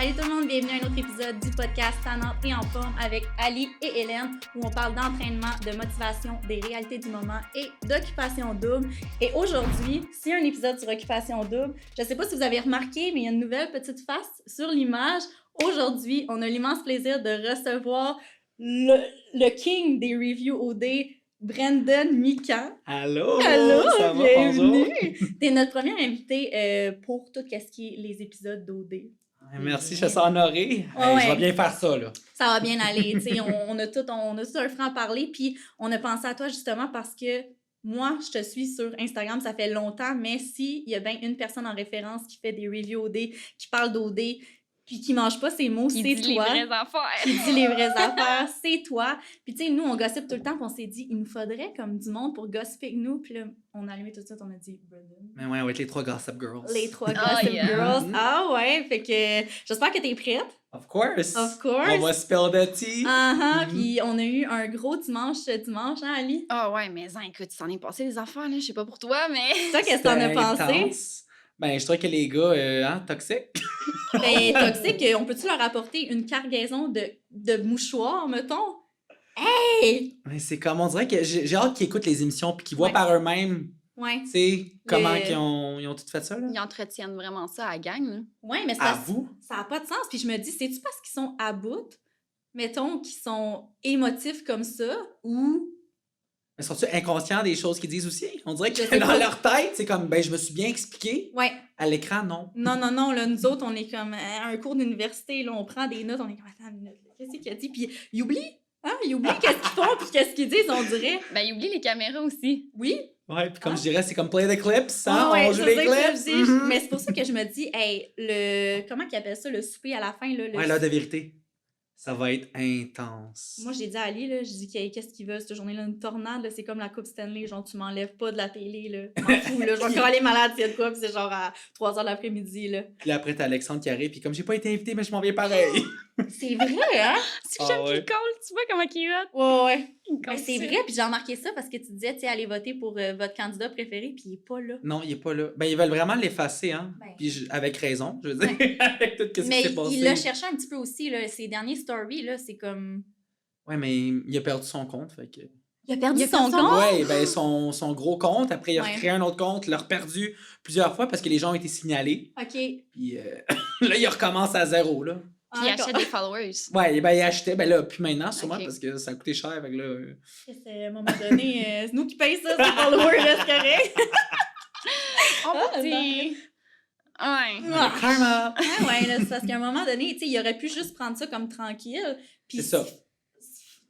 Salut tout le monde, bienvenue à un autre épisode du podcast Tannante et en forme avec Ali et Hélène où on parle d'entraînement, de motivation, des réalités du moment et d'occupation double. Et aujourd'hui, c'est un épisode sur occupation double. Je ne sais pas si vous avez remarqué, mais il y a une nouvelle petite face sur l'image. Aujourd'hui, on a l'immense plaisir de recevoir le king des reviews OD, Brandon Mikan. Allô! Allô, Ça va, bienvenue! bonjour! T'es notre premier invité pour tout ce qui est les épisodes d'OD. Merci, je suis honoré. Ouais. Je vais bien faire ça, là. Ça va bien aller, tu sais, on a tout un franc-parler, puis on a pensé à toi justement parce que moi, je te suis sur Instagram, ça fait longtemps, mais s'il y a bien une personne en référence qui fait des reviews OD, qui parle d'OD, puis qui mange pas ses mots, c'est toi. Qui dit les vraies affaires. Qui dit les vraies affaires, c'est toi. Puis tu sais, nous, on gossipe tout le temps, puis on s'est dit, il nous faudrait comme du monde pour gossiper avec nous, puis là, on a allumé tout de suite, on a dit, Brandon. Mais ouais, on va être les trois Gossip Girls. Les trois Gossip Girls. Ah ouais, fait que j'espère que t'es prête. Of course! Of course! On va spill the tea! Puis on a eu un gros dimanche, hein, Ali? Ah ouais, mais écoute, tu t'en es passé des affaires, là, je sais pas pour toi, mais... Toi, qu'est-ce que t'en as pensé? Intense. Ben, je trouvais que les gars, toxiques. Ben, toxique, on peut-tu leur apporter une cargaison de mouchoirs, mettons? Hey! Mais c'est comme, on dirait que j'ai hâte qu'ils écoutent les émissions puis qu'ils voient par eux-mêmes, Ouais. tu sais, comment ils ont tout fait ça, là. Ils entretiennent vraiment ça à la gang, là. Ouais, mais À vous? ça n'a pas de sens. Puis je me dis, c'est-tu parce qu'ils sont à bout, mettons, qu'ils sont émotifs comme ça, ou... Mais sont-ils inconscients des choses qu'ils disent aussi? On dirait Je que sais dans pas. leur tête, c'est comme, ben, je me suis bien expliqué. Ouais. À l'écran, non. Non, là, nous autres, on est comme à un cours d'université, là, on prend des notes, on est comme, attends une minute, là, qu'est-ce qu'il a dit? Puis ils oublient, hein? Ils oublient qu'est-ce qu'ils font, puis qu'est-ce qu'ils disent, on dirait. Ben, ils oublient les caméras aussi. Oui. Ouais, puis comme je dirais, c'est comme play the clips, hein? Ouais, On joue c'est les ça que clips. je dis. Mais c'est pour ça que je me dis, hey, comment qu'ils appellent ça, le souper à la fin, là? Ouais, l'heure de vérité. Ça va être intense. Moi, j'ai dit à Ali, là, je dis qu'est-ce qu'ils veulent cette journée-là? Une tornade, là, c'est comme la Coupe Stanley, genre, tu m'enlèves pas de la télé, là. Je m'en fous, là. Je vais encore aller malade s'il y a de quoi, puis c'est genre à 3h de l'après-midi, là. Puis là, après, t'as Alexandre qui arrive, puis comme j'ai pas été invité, mais je m'en viens pareil. C'est vrai, hein? Si j'aime qu'il colle, tu vois comment il est Ouais, hot? ouais. Il Ben, colle c'est ça. vrai, puis j'ai remarqué ça parce que tu disais, tu sais, allez voter pour votre candidat préféré, puis il est pas là. Non, il est pas là. Ben, ils veulent vraiment l'effacer, hein. Ben. Puis avec raison, je veux dire, avec tout ce qui Mais s'est passé. il l'a cherché un petit peu aussi, là. Ses derniers stories, là, c'est comme... Ouais, mais il a perdu son compte, fait que... Il a perdu Il a son perdu son compte? Ouais, ben son gros compte, après il a Ouais. recréé un autre compte, l'a reperdu plusieurs fois parce que les gens ont été signalés. OK. Puis là, il recommence à zéro, là. Puis il Ah, achète des followers. Ouais, ben il achetait, ben là, plus maintenant, sûrement, Ok. parce que ça a coûté cher, fait que là... c'est à un moment donné, c'est nous qui payons ça, c'est followers, là, c'est correct. On Ah, dit... Ouais. Ah. Karma! Ouais, là, c'est parce qu'à un moment donné, tu sais, il aurait pu juste prendre ça comme tranquille, puis C'est ça.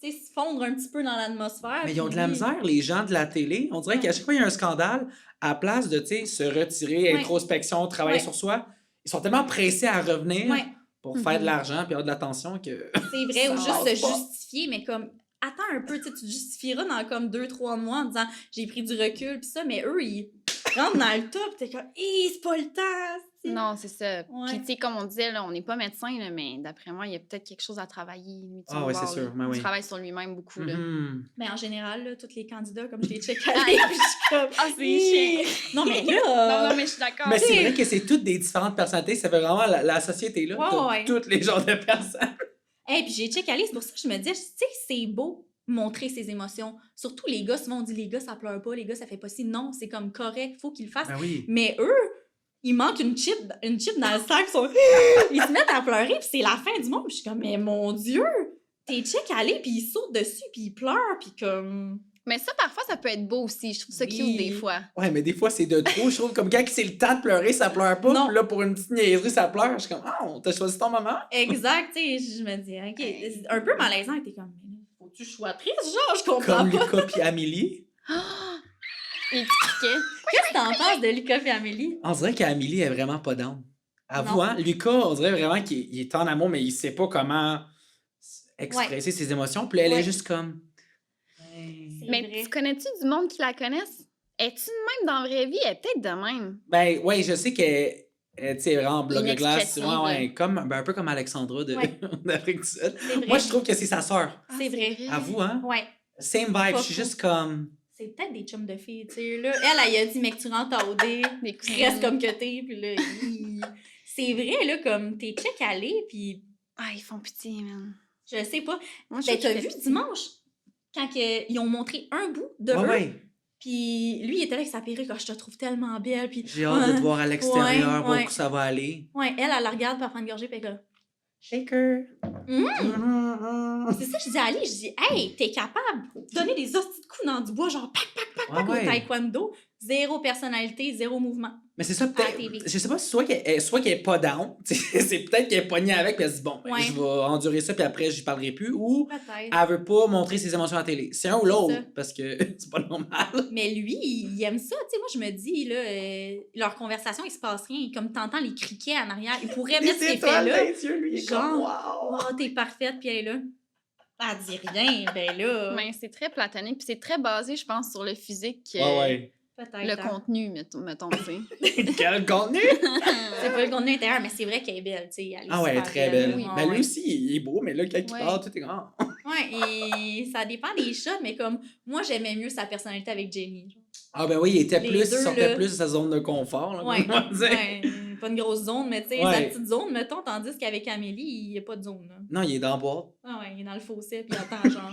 tu sais, se fondre un petit peu dans l'atmosphère. Mais ils ont de la puis- misère, les gens de la télé. On dirait qu'à chaque fois qu'il y a un scandale, à la place de, tu sais, se retirer, Ouais. introspection, travailler Ouais. sur soi, ils sont tellement pressés à revenir Ouais, pour faire de l'argent puis avoir de l'attention que... c'est vrai, ou Ça juste se passe pas. justifier, mais comme, attends un peu, tu sais, tu te justifieras dans comme 2-3 mois en disant, j'ai pris du recul, pis ça, mais eux, ils rentrent dans le top, t'es comme, c'est pas le temps, tu sais. Non, c'est ça. Ouais. Puis, tu sais, comme on disait, là, on n'est pas médecin, là, mais d'après moi, il y a peut-être quelque chose à travailler. Lui, tu Ah vas ouais, voir, c'est sûr, là. ben oui. Il travaille sur lui-même beaucoup, là. Mhm. Mais en général, là, tous les candidats, comme je les check aller, puis je suis comme, Ah, c'est Hi! chiant. Non, mais là... Non, mais je suis d'accord. Mais c'est vrai que c'est toutes des différentes personnalités. Ça fait vraiment la société, là. Ouais, T'as ouais. Tous les genres de personnes. Hey, puis j'ai check aller, c'est pour ça que je me dis, tu sais, c'est beau montrer ses émotions. Surtout les gars, souvent on dit les gars ça pleure pas, les gars ça fait pas ci. Non, c'est comme correct, faut qu'ils le fassent. Ben oui. Mais eux, ils manquent une chip dans le sac, ils se mettent à pleurer, puis c'est la fin du monde. Puis je suis comme, mais mon Dieu, t'es check aller, puis ils sautent dessus, puis ils pleurent, puis comme... Mais ça, parfois, ça peut être beau aussi. Je trouve ça Oui. cute des fois. Ouais, mais des fois, c'est de trop. Je trouve comme quand c'est le temps de pleurer, ça pleure pas. Non. Puis là, pour une petite niaiserie, ça pleure. Je suis comme, ah, t'as choisi ton moment. Exact, tu sais, je me dis, OK, c'est un peu malaisant, t'es comme, mais là, faut-tu que je sois triste, genre, je comprends Comme pas. Lucas puis Amélie. Et tu piquais. Qu'est-ce que t'en penses de Lucas et Amélie? On dirait qu'Amélie est vraiment pas down. Avoue, Non. hein? Lucas, on dirait vraiment qu'il est en amour, mais il sait pas comment expresser ses émotions. Puis là, elle Ouais. est juste comme. C'est Mais vrai. tu connais-tu du monde qui la connaisse? Es-tu de même dans la vraie vie? Elle est peut-être de même. Ben, ouais, je sais qu'elle. Tu sais, vraiment bloc de glace. Inexpressive. Ouais, comme, ben, un peu comme Alexandra Ouais. d'Afrique du Sud. C'est vrai. Moi, je trouve que c'est sa sœur. C'est vrai. Avoue, hein? Ouais. Same vibe. Pas Je suis fou. juste comme. C'est peut-être des chums de filles, tu sais. Là, elle a dit, mec, tu rentres à OD, Des tu restes comme que t'es, puis là, c'est vrai, là, comme t'es check allé, puis Ah, ils font pitié, man. je sais pas. Moi, je Ben, trouve t'as qu'il vu fait pitié. dimanche, quand ils ont montré un bout de Ouais, eux, ouais. puis lui, il était là avec sa perruque, je te trouve tellement belle, puis... J'ai hâte de te voir à l'extérieur, voir ouais. où ça va aller. Ouais, elle la regarde, puis elle prend une gorgée, puis elle est comme... Shaker. C'est ça, je dis à Ali, je dis, hey, t'es capable de donner des hosties de coups dans du bois, genre pac, pac, pac, Ouais, au ouais. taekwondo, zéro personnalité, zéro mouvement. Mais c'est ça, À la peut-être. TV. Je sais pas, soit qu'elle est pas down, c'est peut-être qu'elle est pognée avec, puis elle se dit, bon, ben, Ouais. je vais endurer ça, puis après, j'y parlerai plus, ou Peut-être. elle veut pas montrer ses émotions à la télé. C'est un ou C'est l'autre, ça. parce que c'est pas normal. Mais lui, il aime ça. Tu sais, moi, je me dis, là, leur conversation, il se passe rien. Comme t'entends les criquets en arrière, il pourrait mettre ces effets-là. yeux, lui, il est Genre, comme, wow! oh, t'es parfaite, puis elle est là. Elle dit rien, ben là. Mais c'est très platonique, puis c'est très basé, je pense, sur le physique, Ouais, Peut-être. le contenu, mettons, tu sais. ouais. Quel contenu! C'est pas le contenu intérieur, mais c'est vrai qu'elle est belle, tu sais. Elle est Ah ouais, elle est super très belle. Oui, Ben, ouais. lui aussi, il est beau, mais là, quand il Ouais. parle, tout est grand. Ouais, et ça dépend des shots, mais comme moi, j'aimais mieux sa personnalité avec Jamie. Genre. Ah ben oui, il était Les plus, deux, il sortait là. plus de sa zone de confort, là, Ouais, on va dire. ouais, pas une grosse zone, mais tu sais, sa Ouais. petite zone, mettons, tandis qu'avec Amélie, il n'y a pas de zone, là. Non, il est dans la boîte. Ah ouais, il est dans le fossé, puis il attend, genre.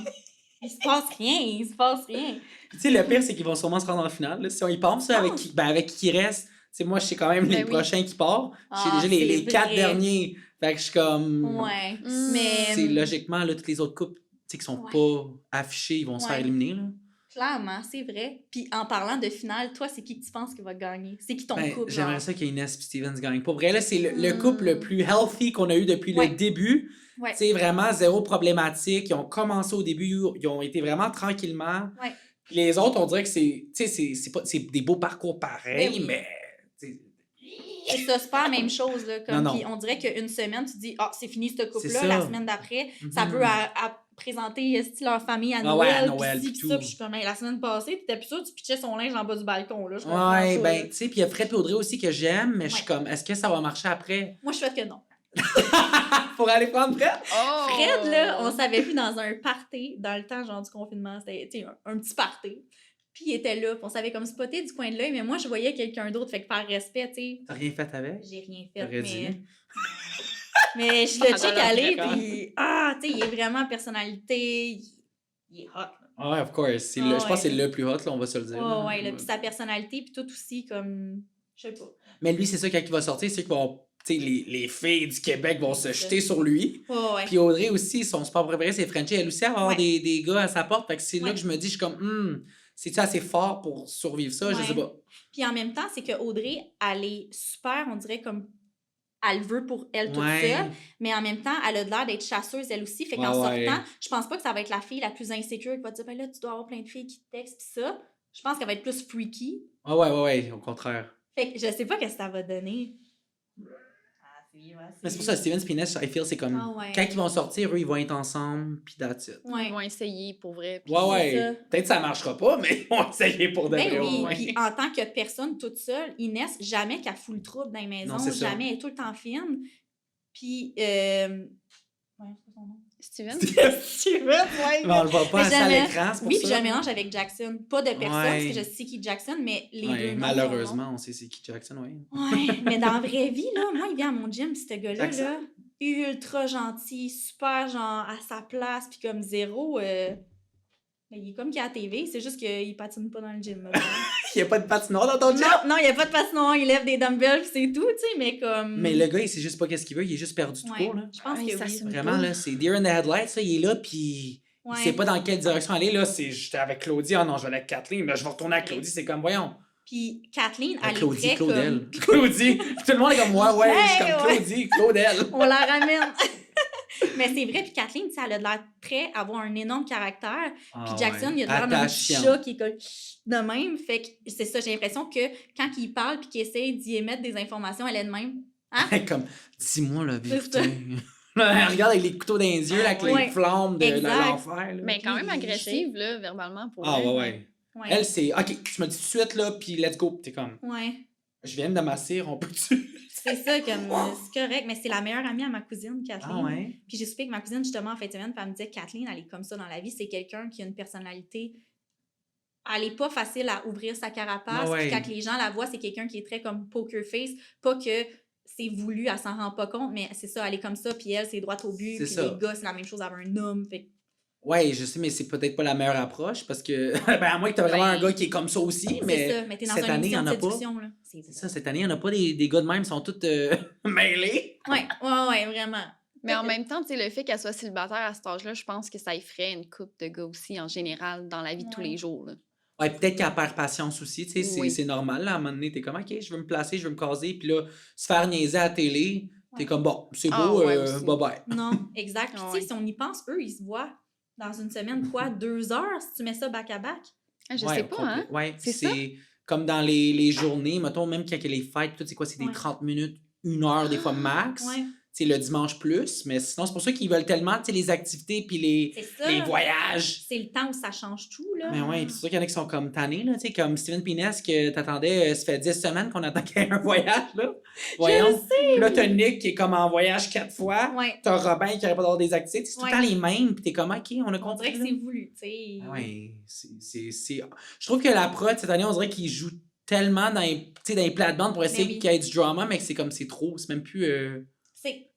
Il se passe rien, il se passe rien. Tu sais, le pire, c'est qu'ils vont sûrement se rendre en finale. Là. Si on y pense, là, avec qui il reste, tu sais, moi, je sais quand même les Ben oui. prochains qui partent. Ah, J'ai déjà les c'est 4 vrai. derniers. Fait que je suis comme... Ouais, Mm. mais C'est logiquement, là, toutes les autres couples, tu sais, qui sont Ouais. pas affichés, ils vont se faire Ouais. éliminer, là. clairement, c'est vrai. Puis en parlant de finale, toi, c'est qui que tu penses qui va gagner? C'est qui ton Ben, couple, j'aimerais genre? ça qu'Inès et Stevens gagnent. Pour vrai, là, c'est le couple le Mm. plus healthy qu'on a eu depuis Ouais. le début. Ouais. Tu sais, vraiment zéro problématique. Ils ont commencé au début, ils ont été vraiment tranquillement. Ouais. Puis les autres, on dirait que c'est des beaux parcours pareils, Ben oui. mais... tu sais, C'est ça, c'est pas la même chose, là. Comme, Non, non. puis on dirait qu'une semaine, tu dis, ah, c'est fini ce C'est couple-là. ça. La semaine d'après, ça Mhm. peut à présenter leur famille à Ah ouais, à Noël. Noël, Puis puis ci, puis ça. tout. Puis je suis comme, hey, la semaine passée, t'étais plus sûr, tu pitchais son linge en bas du balcon, là. Je comprends Ouais, pas, ben, là. tu sais, puis il y a Fred et Audrey aussi que j'aime, mais je suis Ouais. comme, est-ce que ça va marcher après? Moi, je souhaite que non. Pour aller prendre Fred? Oh! Fred, là, on s'avait vu dans un party, dans le temps, genre, du confinement. C'était, tu sais, un petit party. Puis il était là, puis on savait comme spotter du coin de l'œil, mais moi, je voyais quelqu'un d'autre, fait que par respect, tu sais, T'as rien fait avec? j'ai rien fait, T'aurais dit. mais je le Ah, check dans aller, d'accord. puis tu sais, il est vraiment personnalité, il est hot, là. Ah ouais, of course. Je Ah pense que c'est ouais. le plus hot, là, on va se le dire. là. Ouais, là, puis sa personnalité, puis tout aussi, comme, je sais pas. Mais lui, c'est ça, quand il va sortir, c'est que les filles du Québec vont se jeter sur lui. Ouais. Puis Audrey aussi, son sport préféré, c'est Frenchie. Elle aussi, elle va avoir Ouais. des gars à sa porte. Fait que c'est là Ouais. que je me dis, je suis comme, c'est-tu assez fort pour survivre ça? Je Ouais. sais pas. Puis en même temps, c'est que Audrey, elle est super, on dirait, comme, elle veut pour elle toute Ouais. seule, mais en même temps, elle a l'air d'être chasseuse elle aussi. Fait Ouais, qu'en ouais. sortant, je pense pas que ça va être la fille la plus insécure qui va te dire, ben là, tu dois avoir plein de filles qui te textent, pis ça. Je pense qu'elle va être plus freaky. Ah ouais, au contraire. Fait que je sais pas qu'est-ce que ça va donner. Mais c'est pour ça, Steven Spiness, I feel, c'est comme, Ah ouais. quand ils vont sortir, eux, ils vont être ensemble, puis that's it. Ils Ouais. vont essayer pour vrai. puis- Ouais, c'est ouais. ça. Peut-être que ça marchera pas, mais ils vont essayer pour de vrai. Ben au oui, moins. puis en tant que personne toute seule, Inès, jamais qu'elle fout le trouble dans les maisons, Non, c'est ça. jamais, elle est tout le temps fine. Puis, ouais, c'est son nom. Steven? Steven, ouais. Mais on le voit pas Mais assez à jamais- l'écran, c'est pour Oui, ça. puis je le mélange avec Jackson. Pas de personne, Ouais. parce que je sais qui est Jackson, mais les Ouais, deux noms, malheureusement, on sait c'est qui Jackson, oui. Ouais, mais dans la vraie vie, là, moi, il vient à mon gym, ce gars-là, Jackson? là, ultra gentil, super, genre, à sa place, puis comme zéro, mais il est comme qui est à la TV, c'est juste qu'il patine pas dans le gym. là. Il n'y a pas de patinoire dans ton gym. Non, il n'y a pas de patinoire, il lève des dumbbells, puis c'est tout, tu sais, mais comme... Mais le gars, il sait juste pas qu'est-ce qu'il veut, il est juste perdu tout Ouais, court, là. je pense Ah, que il oui. s'assume. Vraiment, là, c'est Deer in the Headlights, là, il est là, puis Ouais. il sait pas dans quelle direction aller, là. J'étais avec Claudie, ah non, je vais aller avec Kathleen, mais je vais retourner avec Ouais. Claudie, c'est comme, voyons. Puis Kathleen, elle est Claudie, très Claudel. comme... Claudie. Puis tout le monde est comme, ouais, je suis Hey, comme ouais. Claudie, Claudel. On la ramène. Mais c'est vrai, puis Kathleen, tu sais, elle a de l'air très avoir un énorme caractère. Puis Jackson, il a de l'air d'un petit Attachant. chat qui est comme de même. Fait que c'est ça, j'ai l'impression que quand il parle puis qu'il essaie d'y émettre des informations, elle est de même. Comme, dis-moi la C'est vérité. ça. Là, elle regarde avec les couteaux dans les yeux, là, avec Ouais. les flammes de Exact. l'enfer. là. Mais quand même Puis, agressive, là, verbalement, pour Ah, elle. ouais. Ouais. Elle, c'est, OK, tu me dis tout de suite, là, puis let's go. T'es comme, Ouais. je viens de m'asseoir, on peut-tu? C'est ça, comme c'est correct, mais c'est la meilleure amie à ma cousine, Kathleen. Ah, ouais. Puis j'ai soupé avec ma cousine justement en fin de semaine, puis elle me disait Kathleen, elle est comme ça dans la vie, c'est quelqu'un qui a une personnalité. Elle est pas facile à ouvrir sa carapace. Ah ouais. Puis quand les gens la voient, c'est quelqu'un qui est très comme poker face. Pas que c'est voulu, elle s'en rend pas compte, mais c'est ça, elle est comme ça, puis elle, c'est droit au but, C'est puis ça. les gars, c'est la même chose avec un homme, fait que Ouais, je sais, mais c'est peut-être pas la meilleure approche parce que, ben, à moins que t'as vraiment un gars qui est comme ça aussi, c'est mais ça, mais t'es dans cette une année, il y émission en de a pas. séduction, là. C'est C'est ça, cette année, il n'y en a pas des gars de même, ils sont tous mêlés. Ouais, vraiment. Mais en même temps, tu sais, le fait qu'elle soit célibataire à cet âge-là, je pense que ça effraie une couple de gars aussi, en général, dans la vie de tous les jours. Là. Ouais, peut-être qu'elle perd patience aussi, tu sais, Oui. c'est normal, là, à un moment donné, t'es comme, OK, je veux me placer, je veux me caser, puis là, se faire niaiser à la télé, t'es comme, bon, c'est Ah, beau, ouais, aussi. bye-bye. Non, exact. Puis Ah tu sais, ouais. si on y pense, eux, ils se voient dans une semaine, quoi, 2 heures, si tu mets ça back-à-back? Ah, je Ouais, sais au pas, complet. hein? Ouais, C'est puis ça? c'est comme dans les journées, mettons, même quand il y a les fêtes, tout, c'est quoi, c'est des Ouais. 30 minutes, 1 heure, des fois max. Ouais, C'est le dimanche plus, mais sinon, c'est pour ça qu'ils veulent tellement, tu sais, les activités puis c'est ça. les voyages. C'est le temps où ça change tout, là. Mais ouais, puis c'est sûr qu'il y en a qui sont comme tannés, là, tu sais, comme Steven Pines, que t'attendais, ça fait 10 semaines qu'on attend qu'il y ait un voyage, là. Voyons. sais! Puis là, t'as Nick qui est comme en voyage 4 fois. Ouais. T'as Robin qui n'arrête pas d'avoir des activités. C'est tout le temps les mêmes, puis t'es comme, OK, on a On dirait compris. que là. c'est voulu, tu sais. Ah ouais, c'est... Je trouve que la prod, cette année, on dirait qu'ils jouent tellement dans les plates-bandes pour essayer oui. qu'il y ait du drama, mais que c'est comme, c'est trop, c'est même plus...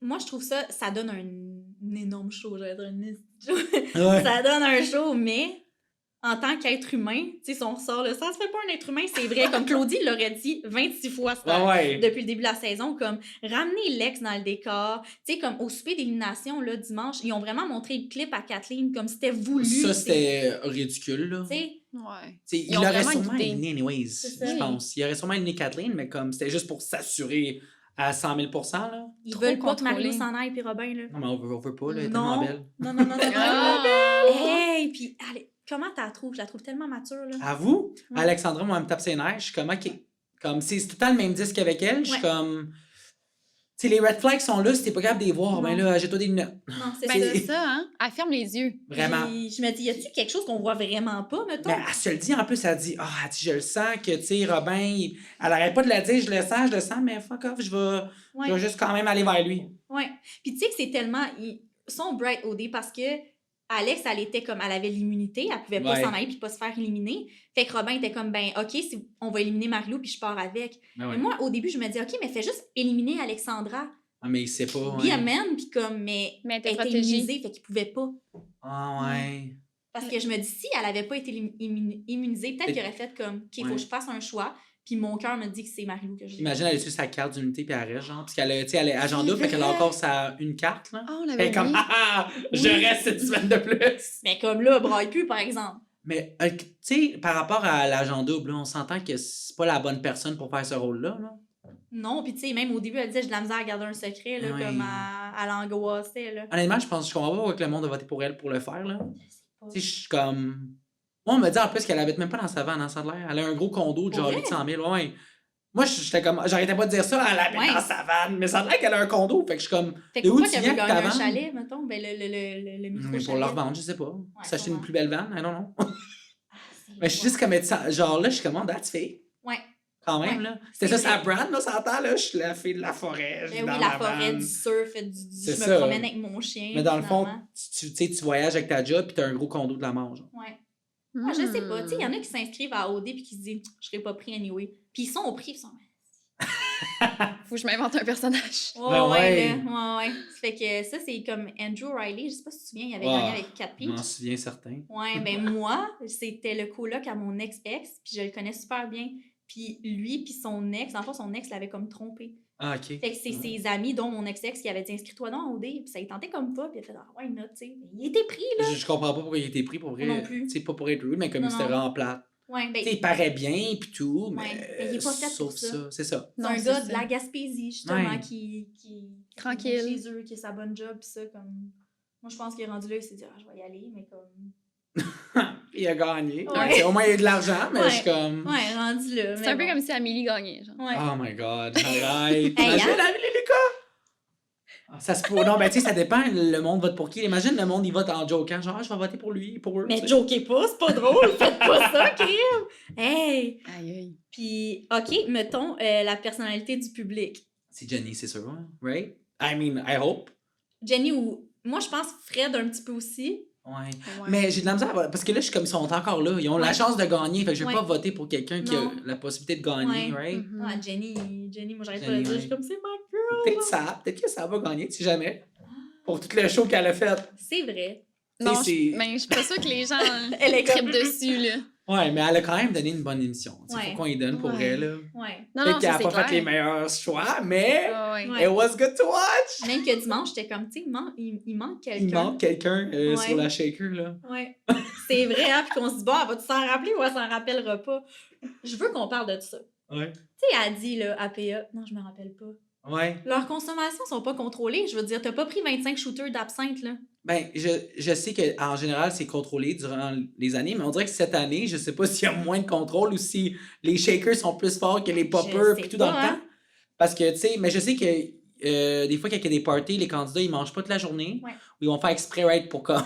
Moi, je trouve ça donne un énorme show, j'allais dire un show. Ouais. Ça donne un show, mais en tant qu'être humain, tu sais, si on ressort le ça se fait pas un être humain, c'est vrai, comme Claudie l'aurait dit 26 fois Ouais. depuis le début de la saison, comme ramener l'ex dans le décor, tu sais, comme au souper d'élimination, là, dimanche, ils ont vraiment montré le clip à Kathleen comme c'était voulu. Ça, c'était ridicule, là. Tu sais, Ouais. T'sais, Ils il ont aurait vraiment sûrement guidé. éliminé anyways, ça. je pense. Il aurait sûrement éliminé Kathleen, mais comme c'était juste pour s'assurer à 100 000 là. ils Trop veulent pas que contrôlé. Mario s'en aille puis Robin, là. Non, mais on veut pas, là, elle est Non. tellement belle. Non. Ah! Hey, puis allez, comment tu la trouves? Je la trouve tellement mature, là. À vous, Ouais. Alexandra, moi, elle me tape ses nerfs, je suis comme, OK. Comme, c'est tout le temps le même disque avec elle, je suis Ouais. comme... Tu sais, les red flags sont là, si t'es pas capable de les voir, ben Non. là, j'ai-toi des lunettes. Non, c'est Ben, ça. c'est ça, hein? Elle ferme les yeux. Vraiment. Puis, je me dis, y a-tu quelque chose qu'on voit vraiment pas, mettons? Mais elle se le dit, en plus, elle dit, elle dit, je le sens que, tu sais, Robin, elle arrête pas de la dire, je le sens, mais fuck off, je vais juste quand même aller vers lui. Ouais. Puis tu sais que c'est tellement... Ils sont bright OD parce que Alex, elle était comme... Elle avait l'immunité, elle pouvait pas Ouais. s'en aller puis pas se faire éliminer. Fait que Robin était comme, ben OK, on va éliminer Marie-Lou puis je pars avec. Ben ouais. Mais moi, au début, je me dis, OK, mais fais juste éliminer Alexandra. Ah, mais il sait pas, Be ouais. a man, puis comme... Mais Mais elle était elle était protégée. immunisée, fait qu'il pouvait pas. Ah, ouais. Parce que je me dis, si elle avait pas été immunisée, peut-être Mais- qu'il aurait fait comme, OK, faut Ouais. que je fasse un choix. Puis mon cœur me dit que c'est Marie-Lou que je veux. Imagine, elle a su sa carte d'unité puis elle reste, genre. Parce qu'elle a, tu sais, elle est agent double, fait qu'elle a vrai. encore une carte, là. Ah, on Elle l'avait est comme, oublié. je reste cette semaine de plus. Mais comme là, braille plus, par exemple. Mais, tu sais, par rapport à l'agent double, là, on s'entend que c'est pas la bonne personne pour faire ce rôle-là, là. Non, puis tu sais, même au début, elle disait, j'ai de la misère à garder un secret, là, Ouais. comme elle angoissait, là. Honnêtement, je comprends pas pourquoi que le monde a voté pour elle pour le faire, là. Je sais pas. Tu sais, je suis comme... Moi, on me dit en plus qu'elle habite même pas dans sa vanne, hein, ça a l'air. Elle a un gros condo de Pour genre vrai? 800 000, ouais. Moi, j'étais comme... J'arrêtais pas de dire ça, elle habite Ouais. dans sa vanne, mais ça a l'air qu'elle a un condo, fait que je suis comme... Fait de que où pourquoi tu qu'elle viens veut que gagner ta un vanne? chalet, mettons? Ben, le micro Mais pour le revendre, je sais pas. S'acheter une sûrement. plus belle vanne, I don't know. Ah, Mais je suis juste comme... Genre là, je suis comme, oh, that's fake. Ouais. Quand même, Ouais. là. C'était C'est ça, sa vrai. brand, là, ça entend, là. Je suis la fille de la forêt, je Ben vis oui, dans la ma forêt, vanne. du surf, C'est je me ça. promène avec mon chien. Mais dans le fond, finalement. tu sais, tu voyages avec ta job puis t'as un gros condo de la mort, genre. Ouais. Moi, je sais pas. Tu sais, il y Hmm. en a qui s'inscrivent à OD puis qui se disent, je serai pas pris anyway. Puis ils sont au prix, ils sont. Faut que je m'invente un personnage. Ouais, Ben ouais. là, ouais. Ça fait que ça, c'est comme Andrew Riley. Je sais pas si tu te souviens, il avait Ah, gagné avec 4 Je m'en pics. souviens certain. Ouais, ben moi, c'était le coloc à mon ex-ex, puis je le connais super bien. Puis lui, puis son ex, en fait, son ex l'avait comme trompé. Ah, OK. Fait que c'est ses amis, dont mon ex-ex, qui avait dit inscris-toi dans OD, puis ça il tentait comme pas, puis il a fait ah ouais, note, tu sais. Mais il était pris, là. Je comprends pas pourquoi il a été pris pour vrai. Moi non plus. Tu sais, pas pour être rude, mais comme Non, c'était non. vraiment plate. Ouais, ben, Tu sais, il paraît bien puis tout, mais. Ouais, mais il est pas fait sauf pour ça. C'est ça. c'est Non, un c'est gars ça. de la Gaspésie, justement, Ouais. qui Tranquille. chez eux, qui a sa bonne job, pis ça, comme. Moi, je pense qu'il est rendu là, il s'est dit, ah, je vais y aller, mais comme. Il a gagné. Ouais. Tu sais, au moins, il y a de l'argent, mais Ouais. je suis comme. Ouais, rendu là. C'est un peu comme si Amélie gagnait, genre. Ouais. Oh my god, arrête. Hey, Imagine, hein? Amélie Lucas! Ah, ça se peut. Non, mais tu sais, ça dépend, le monde vote pour qui. Imagine, le monde, il vote en jokant. Genre, ah, je vais voter pour lui, pour eux. Mais tu sais. jokez pas, c'est pas drôle, faites pas ça, crime! Hey! Aïe, aïe. Puis, OK, mettons la personnalité du public. C'est Jenny, c'est sûr, hein? Right? I mean, I hope. Jenny ou. Moi, je pense Fred un petit peu aussi. Ouais. Ouais. Mais j'ai de la misère à- parce que là, je suis comme ils sont encore là. Ils ont la Ouais. chance de gagner. Fait que je vais Ouais. pas voter pour quelqu'un qui a Non. la possibilité de gagner, Ouais. right? Mhm. Ah, Jenny, moi, j'arrête pas de Jenny, dire, je ouais. suis comme, c'est ma girl! Peut-être que ça va gagner, tu sais jamais. Pour tout le show qu'elle a fait. C'est vrai. Non, c'est- mais je suis pas sûre que les gens Elle est trippent comme- dessus, là. Ouais, mais elle a quand même donné une bonne émission. Il Ouais. faut qu'on y donne pour Ouais. elle. Là. Ouais. Non, Peut-être non, qu'elle ça, a c'est pas clair. fait les meilleurs choix, mais Ouais. Ouais. it was good to watch. Même que dimanche, j'étais comme, tu sais, il manque quelqu'un. Il manque quelqu'un Ouais. sur la shaker. Là. Ouais. C'est vrai, hein, puis qu'on se dit, bon, elle va-tu s'en rappeler ou elle s'en rappellera pas? Je veux qu'on parle de ça. Tu Ouais. sais, elle dit, là, APA, non, je me rappelle pas. Ouais. Leurs consommations sont pas contrôlées. Je veux dire, t'as pas pris 25 shooters d'absinthe, là. Ben, je sais qu'en général, c'est contrôlé durant les années, mais on dirait que cette année, je sais pas s'il y a moins de contrôle ou si les shakers sont plus forts que les poppers sais puis tout pas, dans le hein. temps. Parce que, tu sais, mais je sais que des fois, quand il y a des parties, les candidats, ils mangent pas toute la journée. Ouais. Ou ils vont faire exprès, right, pour comme...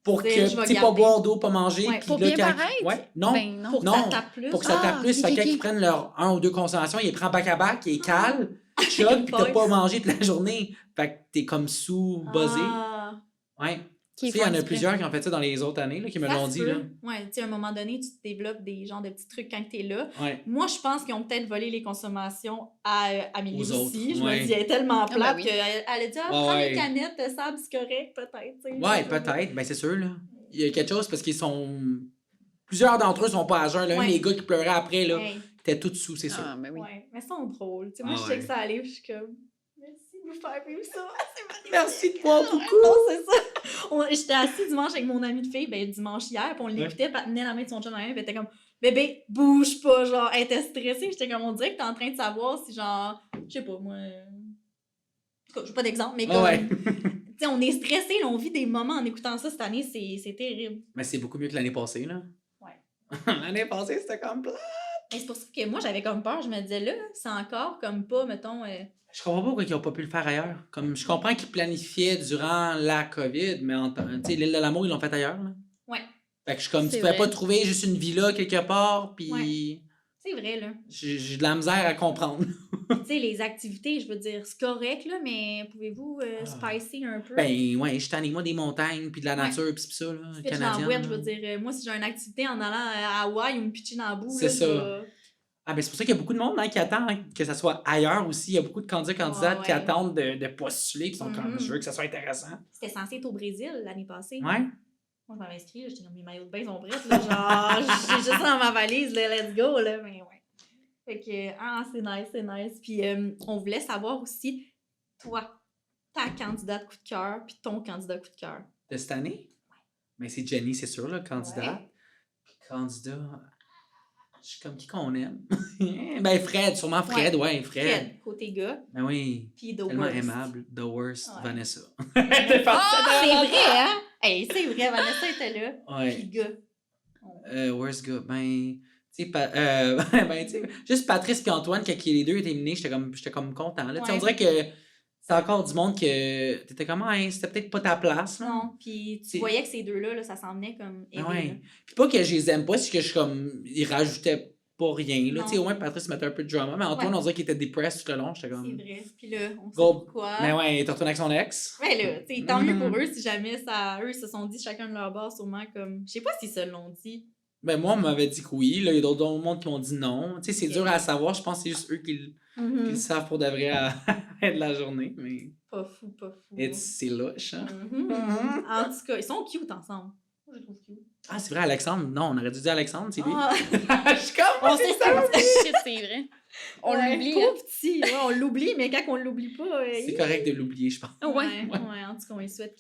pour C'est- que, je vais tu sais, pas garder. boire d'eau, pas manger. Ouais, puis pour là, bien quand- paraître? Ouais, non. Ben non. Pour que Non, ça tape plus. Pour que ça tape Ah, plus, ok, fait que ok, quand ils ok. prennent leur 1 ou 2 consommations, ils les prennent back à back, ils calent, chug, puis t'as Boys. pas mangé toute la journée. Fait que t'es comme sous-buzzé. Ah, Ouais. Qui Tu sais, il y en a font plusieurs qui ont fait ça dans les autres années, là, qui me ça l'ont se dit. peut. Là. Ouais, tu sais, à un moment donné, tu te développes des genres de petits trucs quand t'es là. Ouais. Moi, je pense qu'ils ont peut-être volé les consommations à Amélie Aux aussi. autres, Je ouais. me dis, elle est tellement ben plate oui. qu'elle elle a dit, ah, Ouais, prends ouais. les canettes de sable, c'est correct, peut-être. tu sais. Ouais, peut-être. Ben, c'est sûr, là. Il y a quelque chose parce qu'ils sont. Plusieurs d'entre eux sont pas à jeun. Là. Même Ouais. les gars qui pleuraient après, là, Hey, étaient tous sous, c'est sûr. Ah, ben oui. ouais, mais ils sont drôles. Tu sais, moi, Ah je sais ouais. que ça allait, puis je suis comme, merci de nous faire vivre ça. C'est magnifique. Merci de boire Non, beaucoup. c'est ça. J'étais assise dimanche avec mon ami de fille, ben dimanche hier, puis on l'écoutait, puis elle tenait la main de son chum dans la main, puis elle était comme, bébé, bouge pas, genre, elle était stressée. J'étais comme, on dirait que t'es en train de savoir si, genre, je sais pas, moi. En tout cas, j'ai pas d'exemple, mais Ah comme. ouais. Tu sais, on est stressé, là, on vit des moments en écoutant ça cette année, c'est terrible. Mais c'est beaucoup mieux que l'année passée, là. Ouais. L'année passée, c'était comme plat. Et c'est pour ça que moi, j'avais comme peur. Je me disais, là, c'est encore comme pas, mettons. Je comprends pas pourquoi ils ont pas pu le faire ailleurs. Comme, je comprends qu'ils planifiaient durant la COVID, mais tu sais, l'île de l'amour, ils l'ont fait ailleurs, là. Ouais. Fait que je suis comme, tu C'est pouvais pas vrai. trouver juste une villa quelque part, puis Ouais. C'est vrai, là. j'ai de la misère à comprendre. Tu sais, les activités, je veux dire, c'est correct, là, mais pouvez-vous spicer un peu? Ben ouais, je tanne moi des montagnes, puis de la Ouais. nature, puis ça, là, Pitch dans la canadienne. boîte, je là. veux dire, moi, si j'ai une activité en allant à Hawaï ou me pitcher dans la boue, C'est là, ça. je vais- Ah ben c'est pour ça qu'il y a beaucoup de monde hein, qui attend hein, que ça soit ailleurs aussi. Il y a beaucoup de candidates qui Ouais. attendent de postuler, qui sont comme, Mhm. je veux que ça soit intéressant. C'était censé être au Brésil l'année passée. Ouais. Moi, je m'avais inscrit, là, j'étais comme, mes maillots de bain sont prêts, là, genre, j'ai juste ça dans ma valise, là, let's go, là, mais ouais. Fait que, ah, c'est nice, c'est nice. Puis, on voulait savoir aussi, toi, ta candidate coup de cœur, puis ton candidat coup de cœur. De cette année? Mais c'est Jenny, c'est sûr, là, candidat. Candidat. Je suis comme qui qu'on aime. Ben Fred, sûrement Fred, ouais, Fred. Fred, côté gars, Ben oui. puis The Tellement Worst. aimable. The worst, Ouais. Vanessa. Ah, c'est vrai, hein? Hey, c'est vrai, Vanessa était là. Ouais. Puis gars. Worst gars, ben. Tu sais, ben, tu sais, juste Patrice et Antoine, quand les deux étaient éliminés, j'étais comme content. Là. Tu sais, Ouais. on dirait que c'est encore du monde que t'étais comme, hey, c'était peut-être pas ta place. Là. Non, puis tu C'est- voyais que ces deux-là, là, ça s'en venait comme Ah aider, ouais. là. Puis pas que je les aime pas, c'est que je suis comme. Ils rajoutaient pas rien. Là. Non. Tu sais, au moins Patrice mettait un peu de drama, mais Antoine, Ouais. on dirait qu'il était dépressed tout le long. J'étais C'est comme. vrai. Puis là, on sait Go. pourquoi. Mais ouais, il est retourné avec son ex. Ouais, là, tu sais, tant mieux Mhm. pour eux si jamais ça. Eux se sont dit chacun de leur bord, sûrement comme. Je sais pas s'ils se l'ont dit. Ben moi, on m'avait dit que oui. Là, il y a d'autres monde qui m'ont dit non. Tu sais, c'est Ok. dur à savoir. Je pense que c'est juste eux qui le savent pour de vrai à de la journée. Mais Pas fou, pas fou. c'est louche, hein? Mhm. En tout cas, ils sont cute ensemble. Moi, je les trouve cute. Ah, c'est vrai, Alexandre. Non, on aurait dû dire Alexandre, c'est lui. Ah, Je suis comme. on sait ça. Shit, c'est vrai. On Ouais, l'oublie. pauvre hein. petit. Ouais, on l'oublie, mais quand on l'oublie pas. C'est correct de l'oublier, je pense. Ouais, Ouais. ouais, en tout cas, on lui souhaite